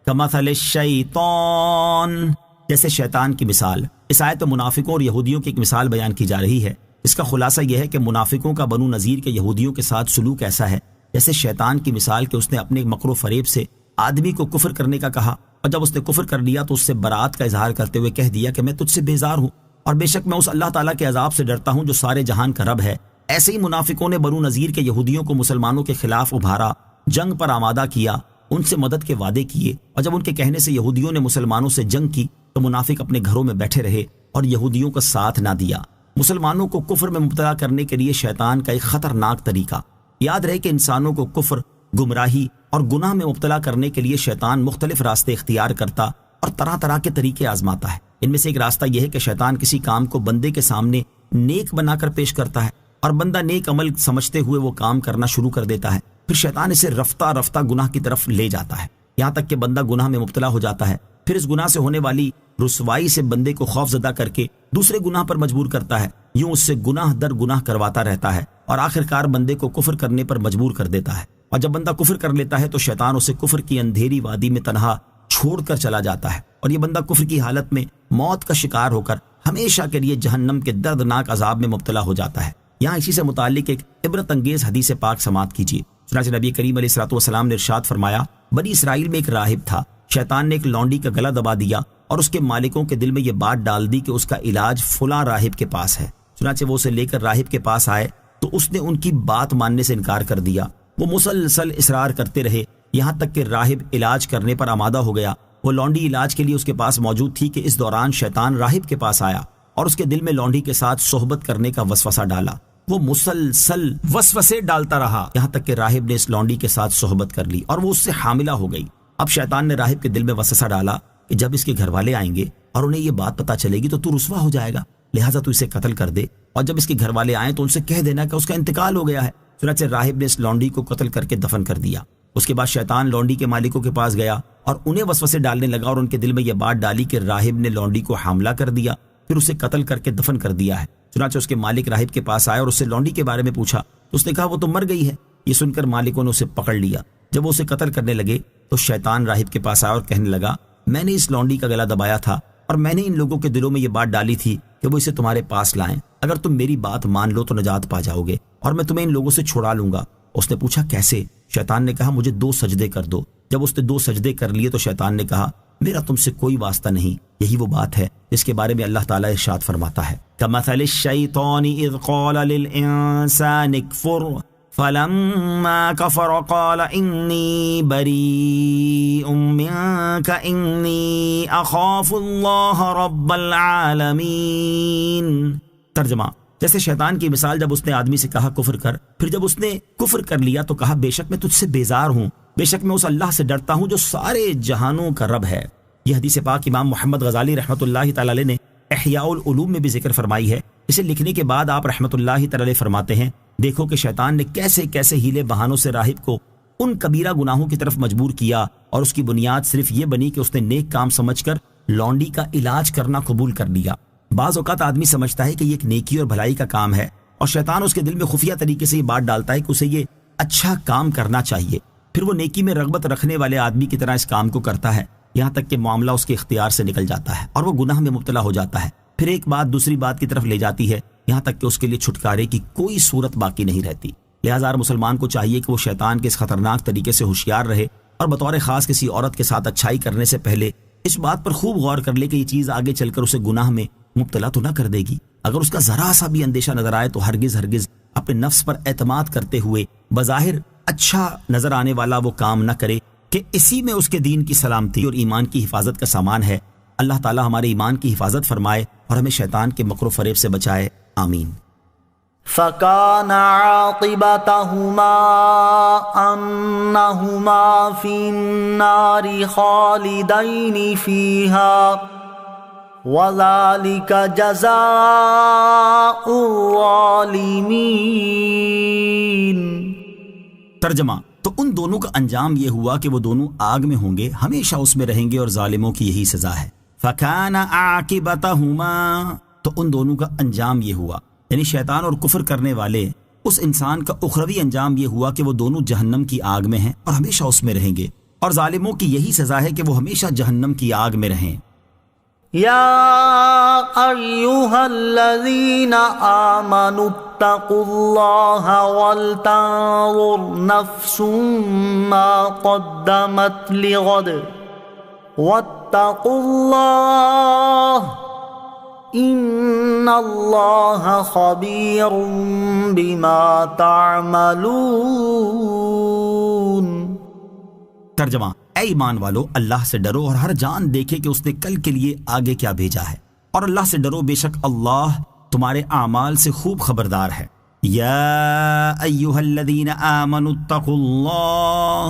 کمثل الشیطان، جیسے شیطان کی مثال. اس آیت میں منافقوں اور یہودیوں کی ایک مثال بیان کی جا رہی ہے. اس کا خلاصہ یہ ہے کہ منافقوں کا بنو نذیر کے یہودیوں کے ساتھ سلوک ایسا ہے جیسے شیطان کی مثال کہ اس نے اپنے مکر و فریب سے آدمی کو کفر کرنے کا کہا، اور جب اس نے کفر کر لیا تو اس سے برات کا اظہار کرتے ہوئے کہہ دیا کہ میں تجھ سے بیزار ہوں اور بے شک میں اس اللہ تعالیٰ کے عذاب سے ڈرتا ہوں جو سارے جہان کا رب ہے. ایسے ہی منافقوں نے بنو نذیر کے یہودیوں کو مسلمانوں کے خلاف ابھارا، جنگ پر آمادہ کیا، ان سے مدد کے وعدے کیے، اور جب ان کے کہنے سے یہودیوں نے مسلمانوں سے جنگ کی تو منافق اپنے گھروں میں بیٹھے رہے اور یہودیوں کا ساتھ نہ دیا. مسلمانوں کو کفر میں مبتلا کرنے کے لیے شیطان کا ایک خطرناک طریقہ. یاد رہے کہ انسانوں کو کفر، گمراہی اور گناہ میں مبتلا کرنے کے لیے شیطان مختلف راستے اختیار کرتا اور طرح طرح کے طریقے آزماتا ہے. ان میں سے ایک راستہ یہ ہے کہ شیطان کسی کام کو بندے کے سامنے نیک بنا کر پیش کرتا ہے اور بندہ نیک عمل سمجھتے ہوئے وہ کام کرنا شروع کر دیتا ہے. پھر شیطان اسے رفتہ رفتہ گناہ کی طرف لے جاتا ہے، یہاں تک کہ بندہ گناہ میں مبتلا ہو جاتا ہے. پھر اس گناہ سے ہونے والی رسوائی سے بندے کو خوف زدہ کر کے دوسرے گناہ پر مجبور کرتا ہے. یوں اس سے گناہ در گناہ کرواتا رہتا ہے اور آخرکار بندے کو کفر کرنے پر مجبور کر دیتا ہے. اور جب بندہ کفر کر لیتا ہے تو شیطان اسے کفر کی اندھیری وادی میں تنہا چھوڑ کر چلا جاتا ہے، اور یہ بندہ کفر کی حالت میں موت کا شکار ہو کر ہمیشہ کے لیے جہنم کے دردناک عذاب میں مبتلا ہو جاتا ہے. یہاں اسی سے متعلق ایک عبرت انگیز حدیث پاک سماعت کیجیے. چنانچہ نبی کریم علیہ الصلوۃ والسلام نے ارشاد فرمایا، بنی اسرائیل میں ایک راہب تھا. شیطان نے ایک لونڈی کا گلا دبا دیا اور اس کے مالکوں کے دل میں یہ بات ڈال دی کہ اس کا علاج فلاں راہب کے پاس ہے. چنانچہ وہ اسے لے کر راہب کے پاس آئے تو اس نے ان کی بات ماننے سے انکار کر دیا. وہ مسلسل اصرار کرتے رہے یہاں تک کہ راہب علاج کرنے پر آمادہ ہو گیا. وہ لونڈی علاج کے لیے اس کے پاس موجود تھی کہ اس دوران شیطان راہب کے پاس آیا اور اس کے دل میں لونڈی کے ساتھ صحبت کرنے کا وسوسہ ڈالا. وہ مسلسل وسوسے ڈالتا رہا یہاں تک کہ راہب نے اس لونڈی کے ساتھ صحبت کر لی اور وہ اس سے حاملہ ہو گئی۔ اب شیطان نے راہب کے دل میں وسوسہ ڈالا کہ جب اس کے گھر والے آئیں گے اور انہیں یہ بات پتہ چلے گی تو رسوا ہو جائے گا، لہٰذا تو اسے قتل کر دے، اور جب اس کے گھر والے آئیں تو ان سے کہہ دینا کہ اس کا انتقال ہو گیا ہے۔ چنانچہ راہب نے اس لونڈی کو قتل کر کے دفن کر دیا۔ اس کے بعد شیطان لونڈی کے مالکوں کے پاس گیا اور انہیں وسوسے ڈالنے لگا اور ان کے دل میں یہ بات ڈالی کہ راہب نے لونڈی کو حاملہ کر دیا، پھر اسے قتل کر کے دفن کر دیا ہے۔ چنانچہ اس کے مالک راہب کے پاس آئے اور اس سے لونڈی کے بارے میں پوچھا تو اس نے کہا وہ تو مر گئی ہے۔ یہ سن کر مالکوں نے اسے پکڑ لیا۔ جب وہ اسے قتل کرنے لگے تو شیطان راہب کے پاس آیا اور کہنے لگا میں نے اس لونڈی کا گلا دبایا تھا اور میں نے ان لوگوں کے دلوں میں یہ بات ڈالی تھی کہ وہ اسے تمہارے پاس لائیں، اگر تم میری بات مان لو تو نجات پا جاؤ گے اور میں تمہیں ان لوگوں سے چھڑا لوں گا۔ اس نے پوچھا کیسے؟ شیطان نے کہا مجھے 2 سجدے کر دو۔ جب اس نے 2 سجدے کر لیے تو شیطان نے کہا میرا تم سے کوئی واسطہ نہیں۔ یہی وہ بات ہے جس کے بارے میں اللہ تعالیٰ ارشاد فرماتا ہے کَمَثَلِ الشَّيْطَانِ إِذْ قَالَ لِلْإِنسَانِ اكْفُرْ فَلَمَّا كَفَرَ قَالَ إِنِّي بَرِيءٌ مِّنكَ إِنِّي أَخَافُ اللَّهَ رَبَّ الْعَالَمِينَ۔ ترجمہ، جیسے شیطان کی مثال جب اس نے آدمی سے کہا کفر کر، پھر جب اس نے کفر کر لیا تو کہا بے شک میں تجھ سے بیزار ہوں، بے شک میں اس اللہ سے ڈرتا ہوں جو سارے جہانوں کا رب ہے۔ یہ حدیث پاک امام محمد غزالی رحمۃ اللہ تعالی علیہ نے احیاء العلوم میں بھی ذکر فرمائی ہے۔ اسے لکھنے کے بعد آپ رحمۃ اللہ تعالی علیہ فرماتے ہیں دیکھو کہ شیطان نے کیسے کیسے ہیلے بہانوں سے راہب کو ان کبیرہ گناہوں کی طرف مجبور کیا، اور اس کی بنیاد صرف یہ بنی کہ اس نے نیک کام سمجھ کر لونڈی کا علاج کرنا قبول کر لیا۔ بعض اوقات آدمی سمجھتا ہے کہ یہ ایک نیکی اور بھلائی کا کام ہے، اور شیطان اس کے دل میں خفیہ طریقے سے یہ بات ڈالتا ہے کہ اسے یہ اچھا کام کرنا چاہیے، پھر وہ نیکی میں رغبت رکھنے والے آدمی کی طرح اس کام کو کرتا ہے، یہاں تک کہ معاملہ اس کے اختیار سے نکل جاتا ہے اور وہ گناہ میں مبتلا ہو جاتا ہے۔ پھر ایک بات دوسری بات کی طرف لے جاتی ہے، یہاں تک کہ اس کے لیے چھٹکارے کی کوئی صورت باقی نہیں رہتی۔ لہٰذا ہر مسلمان کو چاہیے کہ وہ شیطان کے اس خطرناک طریقے سے ہوشیار رہے، اور بطور خاص کسی عورت کے ساتھ اچھائی کرنے سے پہلے اس بات پر خوب غور کر لے کہ یہ چیز آگے چل کر اسے گناہ میں مبتلا تو نہ کر دے گی۔ اگر اس کا ذرا سا بھی اندیشہ نظر آئے تو ہرگز اپنے نفس پر اعتماد کرتے ہوئے بظاہر اچھا نظر آنے والا وہ کام نہ کرے کہ اسی میں اس کے دین کی سلامتی اور ایمان کی حفاظت کا سامان ہے۔ اللہ تعالی ہمارے ایمان کی حفاظت فرمائے اور ہمیں شیطان کے مکر و فریب سے بچائے، آمین۔ فَكَانَ عَاقِبَتَهُمَا أَنَّهُمَا فِي النَّارِ خَالِدَيْنِ فِيهَا وَذَلِكَ جَزَاءُ الظَّالِمِينَ۔ ترجمہ، تو ان دونوں کا انجام یہ ہوا کہ وہ دونوں آگ میں ہوں گے، ہمیشہ اس میں رہیں گے، اور ظالموں کی یہی سزا ہے۔ فَكَانَ عَاقِبَتَهُمَا، تو ان دونوں کا انجام یہ ہوا، یعنی شیطان اور کفر کرنے والے اس انسان کا اخروی انجام یہ ہوا کہ وہ دونوں جہنم کی آگ میں ہیں اور ہمیشہ اس میں رہیں گے، اور ظالموں کی یہی سزا ہے کہ وہ ہمیشہ جہنم کی آگ میں رہیں۔ یا ایھا الذین آمنوا اتقوا اللہ ولتنظر نفس ما قدمت لغد واتقوا اللہ ان اللہ خبیر بما تعملون۔ ترجمہ، اے ایمان والو، اللہ سے ڈرو اور ہر جان دیکھے کہ اس نے کل کے لیے آگے کیا بھیجا ہے، اور اللہ سے ڈرو، بے شک اللہ تمہارے اعمال سے خوب خبردار ہے۔ یا ایھا الذین آمنوا اتقوا اللہ،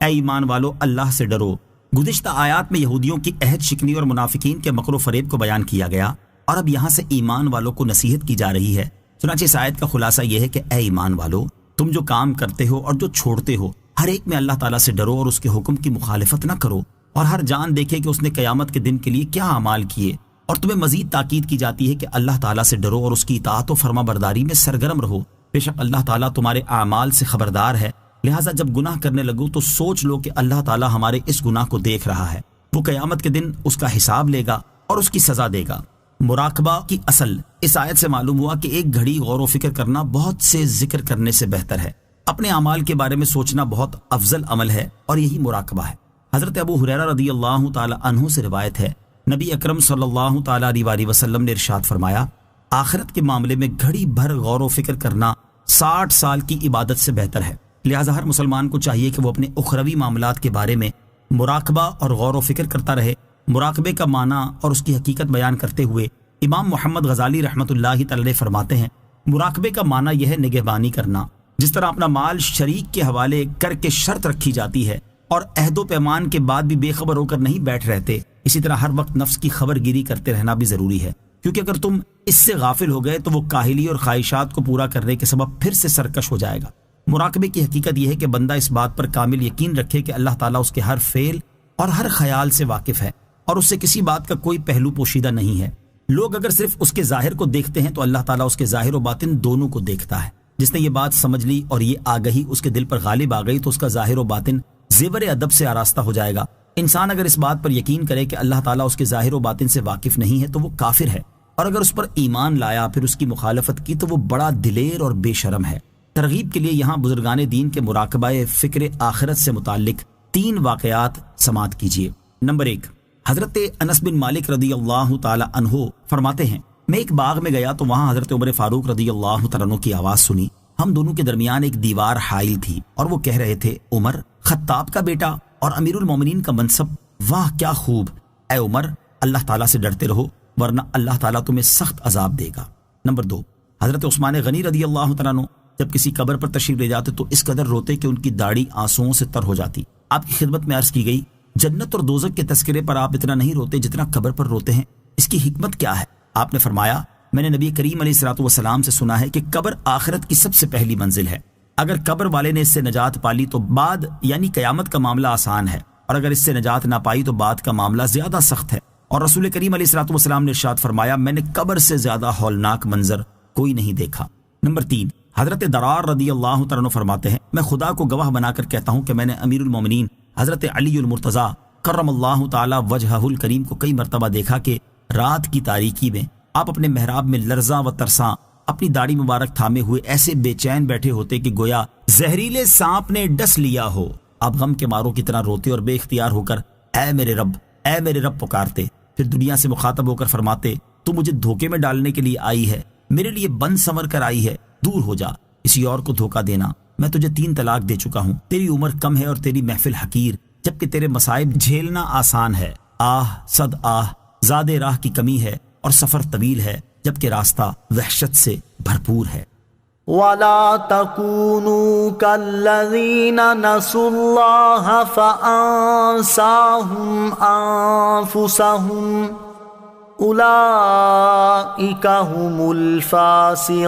اے ایمان والو اللہ سے ڈرو۔ گزشتہ آیات میں یہودیوں کی عہد شکنی اور منافقین کے مکر و فریب کو بیان کیا گیا، اور اب یہاں سے ایمان والوں کو نصیحت کی جا رہی ہے۔ چنانچہ اس آیت کا خلاصہ یہ ہے کہ اے ایمان والو، تم جو کام کرتے ہو اور جو چھوڑتے ہو، ہر ایک میں اللہ تعالیٰ سے ڈرو اور اس کے حکم کی مخالفت نہ کرو، اور ہر جان دیکھے کہ اس نے قیامت کے دن کے لیے کیا اعمال کیے، اور تمہیں مزید تاکید کی جاتی ہے کہ اللہ تعالیٰ سے ڈرو اور اس کی اطاعت و فرما برداری میں سرگرم رہو، بے شک اللہ تعالیٰ تمہارے اعمال سے خبردار ہے۔ لہٰذا جب گناہ کرنے لگو تو سوچ لو کہ اللہ تعالیٰ ہمارے اس گناہ کو دیکھ رہا ہے، وہ قیامت کے دن اس کا حساب لے گا اور اس کی سزا دے گا۔ مراقبہ کی اصل اس آیت سے معلوم ہوا کہ ایک گھڑی غور و فکر کرنا بہت سے ذکر کرنے سے بہتر ہے۔ اپنے اعمال کے بارے میں سوچنا بہت افضل عمل ہے، اور یہی مراقبہ ہے۔ حضرت ابو ہریرہ رضی اللہ تعالی عنہ سے روایت ہے، نبی اکرم صلی اللہ تعالی علیہ وسلم نے ارشاد فرمایا، آخرت کے معاملے میں گھڑی بھر غور و فکر کرنا 60 سال کی عبادت سے بہتر ہے۔ لہٰذا ہر مسلمان کو چاہیے کہ وہ اپنے اخروی معاملات کے بارے میں مراقبہ اور غور و فکر کرتا رہے۔ مراقبے کا معنی اور اس کی حقیقت بیان کرتے ہوئے امام محمد غزالی رحمۃ اللہ تعالی فرماتے ہیں مراقبے کا معنی یہ ہے نگہبانی کرنا۔ جس طرح اپنا مال شریک کے حوالے کر کے شرط رکھی جاتی ہے اور عہد و پیمان کے بعد بھی بے خبر ہو کر نہیں بیٹھ رہتے، اسی طرح ہر وقت نفس کی خبر گیری کرتے رہنا بھی ضروری ہے، کیونکہ اگر تم اس سے غافل ہو گئے تو وہ کاہلی اور خواہشات کو پورا کرنے کے سبب پھر سے سرکش ہو جائے گا۔ مراقبے کی حقیقت یہ ہے کہ بندہ اس بات پر کامل یقین رکھے کہ اللہ تعالیٰ اس کے ہر فعل اور ہر خیال سے واقف ہے اور اس سے کسی بات کا کوئی پہلو پوشیدہ نہیں ہے۔ لوگ اگر صرف اس کے ظاہر کو دیکھتے ہیں تو اللہ تعالیٰ اس کے ظاہر و باطن دونوں کو دیکھتا ہے۔ جس نے یہ بات سمجھ لی اور یہ آگہی اس کے دل پر غالب آ گئی تو اس کا ظاہر و باطن زیور ادب سے آراستہ ہو جائے گا۔ انسان اگر اس بات پر یقین کرے کہ اللہ تعالیٰ اس کے ظاہر و باطن سے واقف نہیں ہے تو وہ کافر ہے، اور اگر اس پر ایمان لایا پھر اس کی مخالفت کی تو وہ بڑا دلیر اور بے شرم ہے۔ ترغیب کے لیے یہاں بزرگان دین کے مراقبہ فکر آخرت سے متعلق 3 واقعات سماعت کیجیے۔ نمبر 1، حضرت انس بن مالک رضی اللہ تعالی عنہ فرماتے ہیں، میں ایک باغ میں گیا تو وہاں حضرت عمر فاروق رضی اللہ تعالیٰ عنہ کی آواز سنی۔ ہم دونوں کے درمیان ایک دیوار حائل تھی اور وہ کہہ رہے تھے، عمر خطاب کا بیٹا اور امیر المومنین کا منصب، واہ کیا خوب! اے عمر، اللہ تعالیٰ سے ڈرتے رہو ورنہ اللہ تعالیٰ تمہیں سخت عذاب دے گا۔ نمبر 2، حضرت عثمان غنی رضی اللہ تعالیٰ عنہ جب کسی قبر پر تشریف لے جاتے تو اس قدر روتے کہ ان کی داڑھی آنسوؤں سے تر ہو جاتی۔ آپ کی خدمت میں عرض کی گئی، جنت اور دوزخ کے تذکرے پر آپ اتنا نہیں روتے جتنا قبر پر روتے ہیں، اس کی حکمت کیا ہے؟ آپ نے فرمایا، میں نے نبی کریم علیہ الصلوۃ والسلام سے سنا ہے کہ قبر آخرت کی سب سے پہلی منزل ہے۔ اگر قبر والے نے اس سے نجات پالی تو بعد یعنی قیامت کا معاملہ آسان ہے، اور اگر اس سے نجات نہ پائی تو بعد کا معاملہ زیادہ سخت ہے۔ اور رسول کریم علیہ الصلوۃ والسلام نے ارشاد فرمایا، میں نے قبر سے زیادہ ہولناک منظر کوئی نہیں دیکھا۔ نمبر 3، حضرت درار رضی اللہ تعالیٰ عنہ فرماتے ہیں، میں خدا کو گواہ بنا کر کہتا ہوں کہ میں نے امیر المومنین حضرت علی المرتضیٰ کرم اللہ تعالی وجہہ الکریم کو کئی مرتبہ دیکھا کہ رات کی تاریکی میں آپ اپنے محراب میں لرزاں و ترساں اپنی داڑھی مبارک تھامے ہوئے ایسے بے چین بیٹھے ہوتے کہ گویا زہریلے سانپ نے ڈس لیا ہو۔ آپ غم کے ماروں کی طرح روتے اور بے اختیار ہو کر اے میرے رب، اے میرے رب پکارتے، پھر دنیا سے مخاطب ہو کر فرماتے، تو مجھے دھوکے میں ڈالنے کے لیے آئی ہے، میرے لیے بند سنور کر آئی ہے، دور ہو جا، کسی اور کو دھوکہ دینا، میں تجھے 3 طلاق دے چکا ہوں، تیری عمر کم ہے اور تیری محفل حقیر، جبکہ تیرے مصائب جھیلنا آسان ہے، آہ صد آہ، زیادہ راہ کی کمی ہے اور سفر طویل ہے، جبکہ راستہ وحشت سے بھرپور ہے۔ وَلَا تَكُونُوا كَالَّذِينَ نَسُوا اللَّهَ فَأَنسَاهُمْ أَنفُسَهُمْ أُولَئِكَ هُمُ الْفَاسِقُونَ۔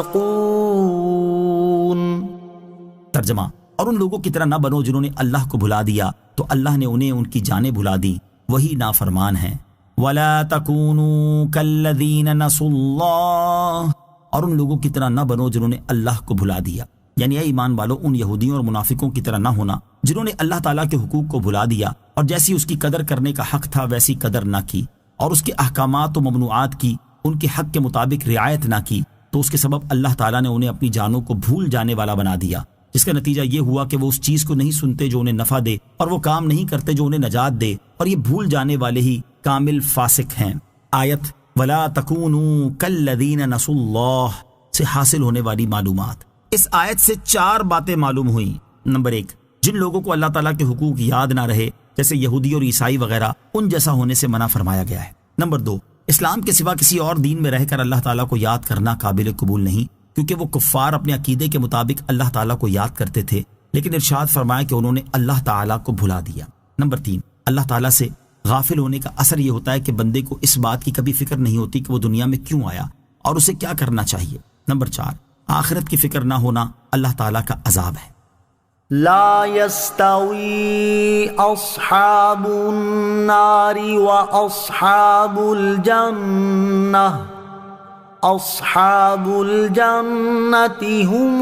ترجمہ، اور ان لوگوں کی طرح نہ بنو جنہوں نے اللہ کو بھلا دیا تو اللہ نے انہیں ان کی جانیں بھلا دی، وہی نافرمان ہیں۔ وَلَا تَكُونُوا كَالَّذِينَ نَسُوا اللَّهَ، اور ان لوگوں کی طرح نہ بنو جنہوں نے اللہ کو بھلا دیا، یعنی اے ایمان والو ان یہودیوں اور منافقوں کی طرح نہ ہونا جنہوں نے اللہ تعالیٰ کے حقوق کو بھلا دیا اور جیسی اس کی قدر کرنے کا حق تھا ویسی قدر نہ کی، اور اس کے احکامات و ممنوعات کی ان کے حق کے مطابق رعایت نہ کی، تو اس کے سبب اللہ تعالیٰ نے انہیں اپنی جانوں کو بھول جانے والا بنا دیا، جس کا نتیجہ یہ ہوا کہ وہ اس چیز کو نہیں سنتے جو انہیں نفع دے اور وہ کام نہیں کرتے جو انہیں نجات دے، اور یہ بھول جانے والے ہی کامل فاسق ہیں۔ آیت وَلَا تَكُونُوا كَالَّذِينَ نَسُوا اللَّهَ سے حاصل ہونے والی معلومات۔ اس آیت سے 4 باتیں معلوم ہوئیں۔ نمبر 1، جن لوگوں کو اللہ تعالیٰ کے حقوق یاد نہ رہے جیسے یہودی اور عیسائی وغیرہ، ان جیسا ہونے سے منع فرمایا گیا ہے۔ نمبر 2، اسلام کے سوا کسی اور دین میں رہ کر اللہ تعالیٰ کو یاد کرنا قابل قبول نہیں، کیونکہ وہ کفار اپنے عقیدے کے مطابق اللہ تعالیٰ کو یاد کرتے تھے، لیکن ارشاد فرمایا کہ انہوں نے اللہ تعالیٰ کو بھلا دیا۔ نمبر 3، اللہ تعالیٰ سے غافل ہونے کا اثر یہ ہوتا ہے کہ بندے کو اس بات کی کبھی فکر نہیں ہوتی کہ وہ دنیا میں کیوں آیا اور اسے کیا کرنا چاہیے۔ نمبر 4، آخرت کی فکر نہ ہونا اللہ تعالیٰ کا عذاب ہے۔ لا يستوي أصحاب النار وأصحاب الجنة أصحاب الجنة هم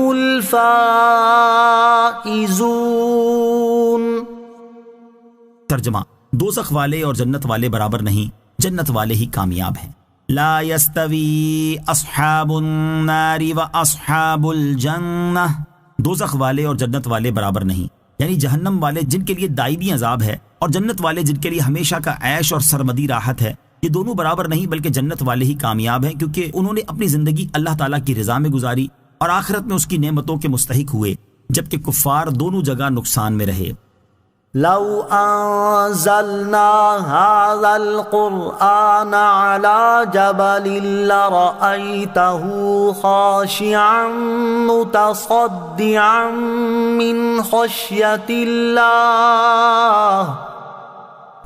الفائزون۔ ترجمہ، دوزخ والے اور جنت والے برابر نہیں، جنت والے ہی کامیاب ہیں۔ لا يستوي اصحاب النار واصحاب الجنہ، دوزخ والے اور جنت والے برابر نہیں، یعنی جہنم والے جن کے لیے دائمی عذاب ہے اور جنت والے جن کے لیے ہمیشہ کا عیش اور سرمدی راحت ہے، یہ دونوں برابر نہیں بلکہ جنت والے ہی کامیاب ہیں، کیونکہ انہوں نے اپنی زندگی اللہ تعالیٰ کی رضا میں گزاری اور آخرت میں اس کی نعمتوں کے مستحق ہوئے، جبکہ کفار دونوں جگہ نقصان میں رہے۔ لو انزلنا هذا القرآن على جبل لرأيته خاشعا متصدعا من خشية الله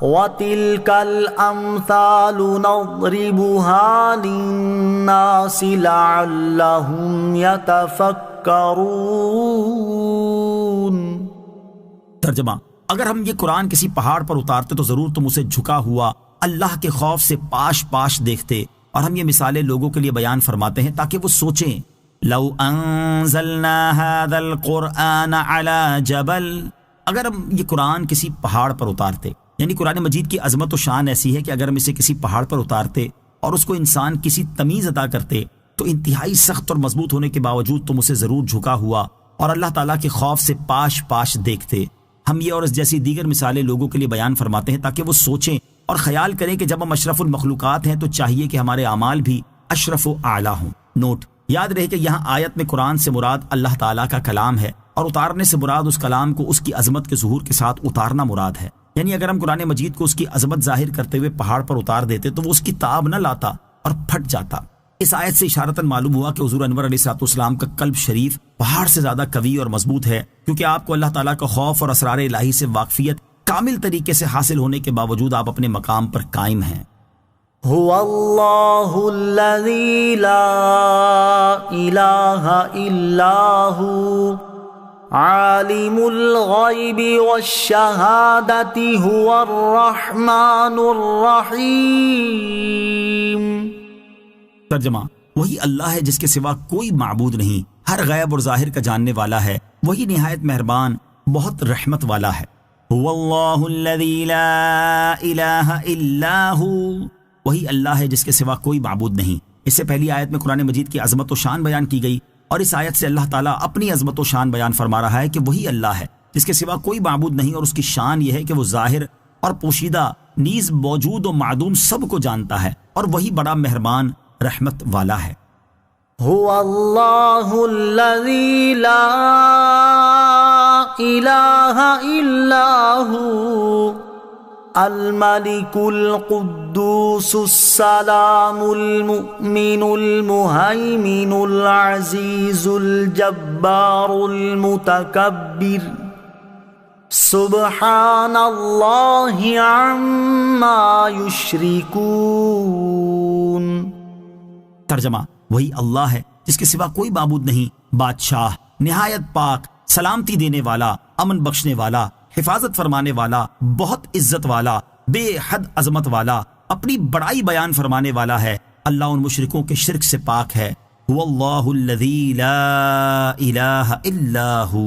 وَتِلْكَ الْأَمْثَالُ نَضْرِبُهَا لِلنَّاسِ لَعَلَّهُمْ يَتَفَكَّرُونَ۔ ترجمہ: اگر ہم یہ قرآن کسی پہاڑ پر اتارتے تو ضرور تم اسے جھکا ہوا اللہ کے خوف سے پاش پاش دیکھتے، اور ہم یہ مثالیں لوگوں کے لیے بیان فرماتے ہیں تاکہ وہ سوچیں۔ لو انزلنا هذا القرآن على جبل، اگر ہم یہ قرآن کسی پہاڑ پر اتارتے، یعنی قرآن مجید کی عظمت و شان ایسی ہے کہ اگر ہم اسے کسی پہاڑ پر اتارتے اور اس کو انسان کسی تمیز عطا کرتے تو انتہائی سخت اور مضبوط ہونے کے باوجود تم اسے ضرور جھکا ہوا اور اللہ تعالیٰ کے خوف سے پاش پاش دیکھتے۔ ہم یہ اور اس جیسی دیگر مثالیں لوگوں کے لیے بیان فرماتے ہیں تاکہ وہ سوچیں اور خیال کریں کہ جب ہم اشرف المخلوقات ہیں تو چاہیے کہ ہمارے اعمال بھی اشرف و اعلیٰ ہوں۔ نوٹ: یاد رہے کہ یہاں آیت میں قرآن سے مراد اللہ تعالیٰ کا کلام ہے، اور اتارنے سے مراد اس کلام کو اس کی عظمت کے ظہور کے ساتھ اتارنا مراد ہے۔ یعنی اگر ہم قرآن مجید کو اس کی عظمت ظاہر کرتے ہوئے پہاڑ پر اتار دیتے تو وہ اس کی تاب نہ لاتا اور پھٹ جاتا۔ اس آیت سے اشارتاً معلوم ہوا کہ حضور انور علیہ السلام کا قلب شریف پہاڑ سے زیادہ قوی اور مضبوط ہے، کیونکہ آپ کو اللہ تعالیٰ کا خوف اور اسرار الہی سے واقفیت کامل طریقے سے حاصل ہونے کے باوجود آپ اپنے مقام پر قائم ہیں۔ هو اللہ الذی لا الہ الا ہو عالم الغیب والشہادۃ هو الرحمن الرحیم۔ ترجمہ: وہی اللہ ہے جس کے سوا کوئی معبود نہیں، ہر غیب اور ظاہر کا جاننے والا ہے، وہی نہایت مہربان بہت رحمت والا ہے۔ هو اللہ الذی لا الہ الا ہو، وہی اللہ ہے جس کے سوا کوئی معبود نہیں۔ اس سے پہلی آیت میں قرآن مجید کی عظمت و شان بیان کی گئی، اور اس آیت سے اللہ تعالیٰ اپنی عظمت و شان بیان فرما رہا ہے کہ وہی اللہ ہے جس کے سوا کوئی معبود نہیں، اور اس کی شان یہ ہے کہ وہ ظاہر اور پوشیدہ نیز موجود و معدوم سب کو جانتا ہے، اور وہی بڑا مہربان رحمت والا ہے۔ هو اللہ الذی لا الہ الا ہو الملک القدوس السلام المؤمن المہیمن العزیز الجبار المتکبر سبحان اللہ عما یشرکون۔ ترجمہ: وہی اللہ ہے جس کے سوا کوئی معبود نہیں، بادشاہ، نہایت پاک، سلامتی دینے والا، امن بخشنے والا، حفاظت فرمانے والا، بہت عزت والا، بے حد عظمت والا، اپنی بڑائی بیان فرمانے والا ہے۔ اللہ ان مشرکوں کے شرک سے پاک ہے۔ هو اللہ الذی لا الہ الا ہو،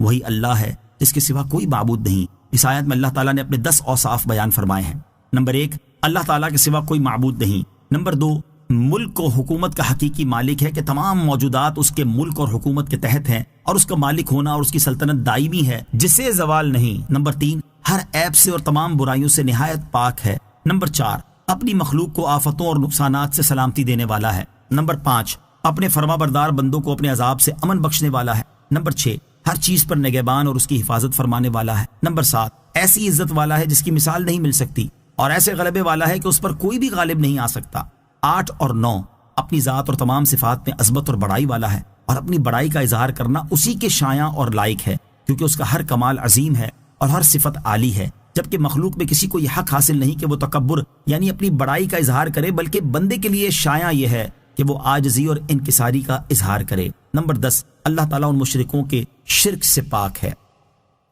وہی اللہ ہے جس کے سوا کوئی معبود نہیں۔ اس آیت میں اللہ تعالیٰ نے اپنے 10 اوصاف بیان فرمائے ہیں۔ نمبر 1، اللہ تعالیٰ کے سوا کوئی معبود نہیں۔ نمبر 2، ملک و حکومت کا حقیقی مالک ہے کہ تمام موجودات اس کے ملک اور حکومت کے تحت ہیں، اور اس کا مالک ہونا اور اس کی سلطنت دائمی ہے جسے زوال نہیں۔ نمبر 3، ہر عیب سے اور تمام برائیوں سے نہایت پاک ہے۔ نمبر 4، اپنی مخلوق کو آفتوں اور نقصانات سے سلامتی دینے والا ہے۔ نمبر 5، اپنے فرما بردار بندوں کو اپنے عذاب سے امن بخشنے والا ہے۔ نمبر 6، ہر چیز پر نگہبان اور اس کی حفاظت فرمانے والا ہے۔ نمبر 7، ایسی عزت والا ہے جس کی مثال نہیں مل سکتی، اور ایسے غلبے والا ہے کہ اس پر کوئی بھی غالب نہیں آ سکتا۔ 8 اور 9، اپنی ذات اور تمام صفات میں عظمت اور بڑائی والا ہے، اور اپنی بڑائی کا اظہار کرنا اسی کے شایع اور لائق ہے، کیونکہ اس کا ہر کمال عظیم ہے اور ہر صفت عالی ہے، جبکہ مخلوق میں کسی کو یہ حق حاصل نہیں کہ وہ تکبر یعنی اپنی بڑائی کا اظہار کرے، بلکہ بندے کے لیے شایع یہ ہے کہ وہ عاجزی اور انکساری کا اظہار کرے۔ نمبر 10، اللہ تعالیٰ ان مشرکوں کے شرک سے پاک ہے۔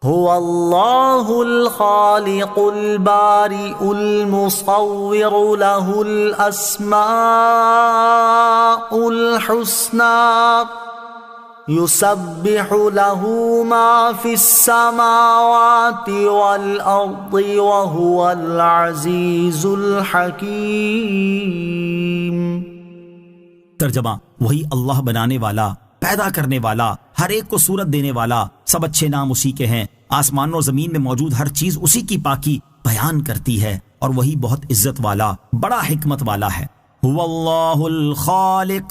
هو اللہ الخالق البارئ المصور له الاسماء الحسنى يسبح له ما في السماوات والارض وهو العزیز الحکیم۔ ترجمہ: وہی اللہ بنانے والا، پیدا کرنے والا، ہر ایک کو صورت دینے والا، سب اچھے نام اسی کے ہیں، آسمانوں اور زمین میں موجود ہر چیز اسی کی پاکی بیان کرتی ہے، اور وہی بہت عزت والا، بڑا حکمت والا ہے۔ هو اللہ الخالق،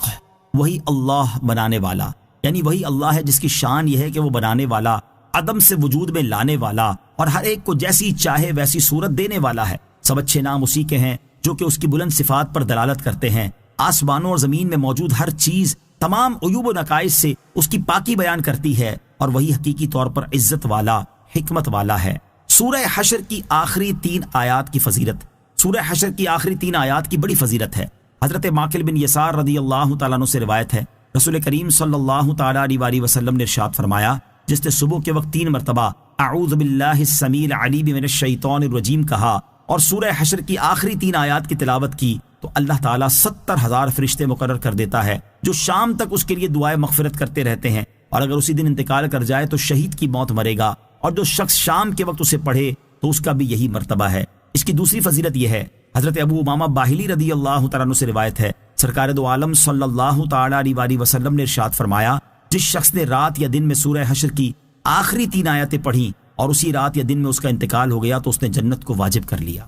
وہی اللہ بنانے والا، یعنی وہی اللہ ہے جس کی شان یہ ہے کہ وہ بنانے والا، عدم سے وجود میں لانے والا، اور ہر ایک کو جیسی چاہے ویسی صورت دینے والا ہے۔ سب اچھے نام اسی کے ہیں جو کہ اس کی بلند صفات پر دلالت کرتے ہیں۔ آسمانوں اور زمین میں موجود ہر چیز تمام عیوب و نقائص سے اس کی پاکی بیان کرتی ہے، اور وہی حقیقی طور پر عزت والا، حکمت والا ہے۔ سورہ حشر کی آخری 3 آیات کی فضیلت۔ سورہ حشر کی آخری 3 آیات کی بڑی فضیلت ہے۔ حضرت ماقل بن یسار رضی اللہ تعالیٰ عنہ سے روایت ہے، رسول کریم صلی اللہ تعالیٰ علیہ وسلم نے ارشاد فرمایا، جس نے صبح کے وقت 3 مرتبہ اعوذ باللہ السمیع العلیم من الشیطان الرجیم کہا اور سورہ حشر کی آخری 3 آیات کی تلاوت کی، تو اللہ تعالیٰ 70,000 فرشتے مقرر کر دیتا ہے جو شام تک اس کے لیے دعائے مغفرت کرتے رہتے ہیں، اور اگر اسی دن انتقال کر جائے تو شہید کی موت مرے گا، اور جو شخص شام کے وقت اسے پڑھے تو اس کا بھی یہی مرتبہ ہے۔ اس کی دوسری فضیلت یہ ہے، حضرت ابو امامہ باہلی رضی اللہ تعالیٰ عنہ سے روایت ہے، سرکار دو عالم صلی اللہ تعالیٰ علیہ وسلم نے ارشاد فرمایا، جس شخص نے رات یا دن میں سورہ حشر کی آخری 3 آیتیں پڑھیں اور اسی رات یا دن میں اس کا انتقال ہو گیا تو اس نے جنت کو واجب کر لیا۔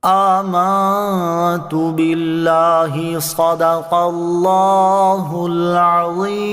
آمنت باللہ صدق اللہ العظیم۔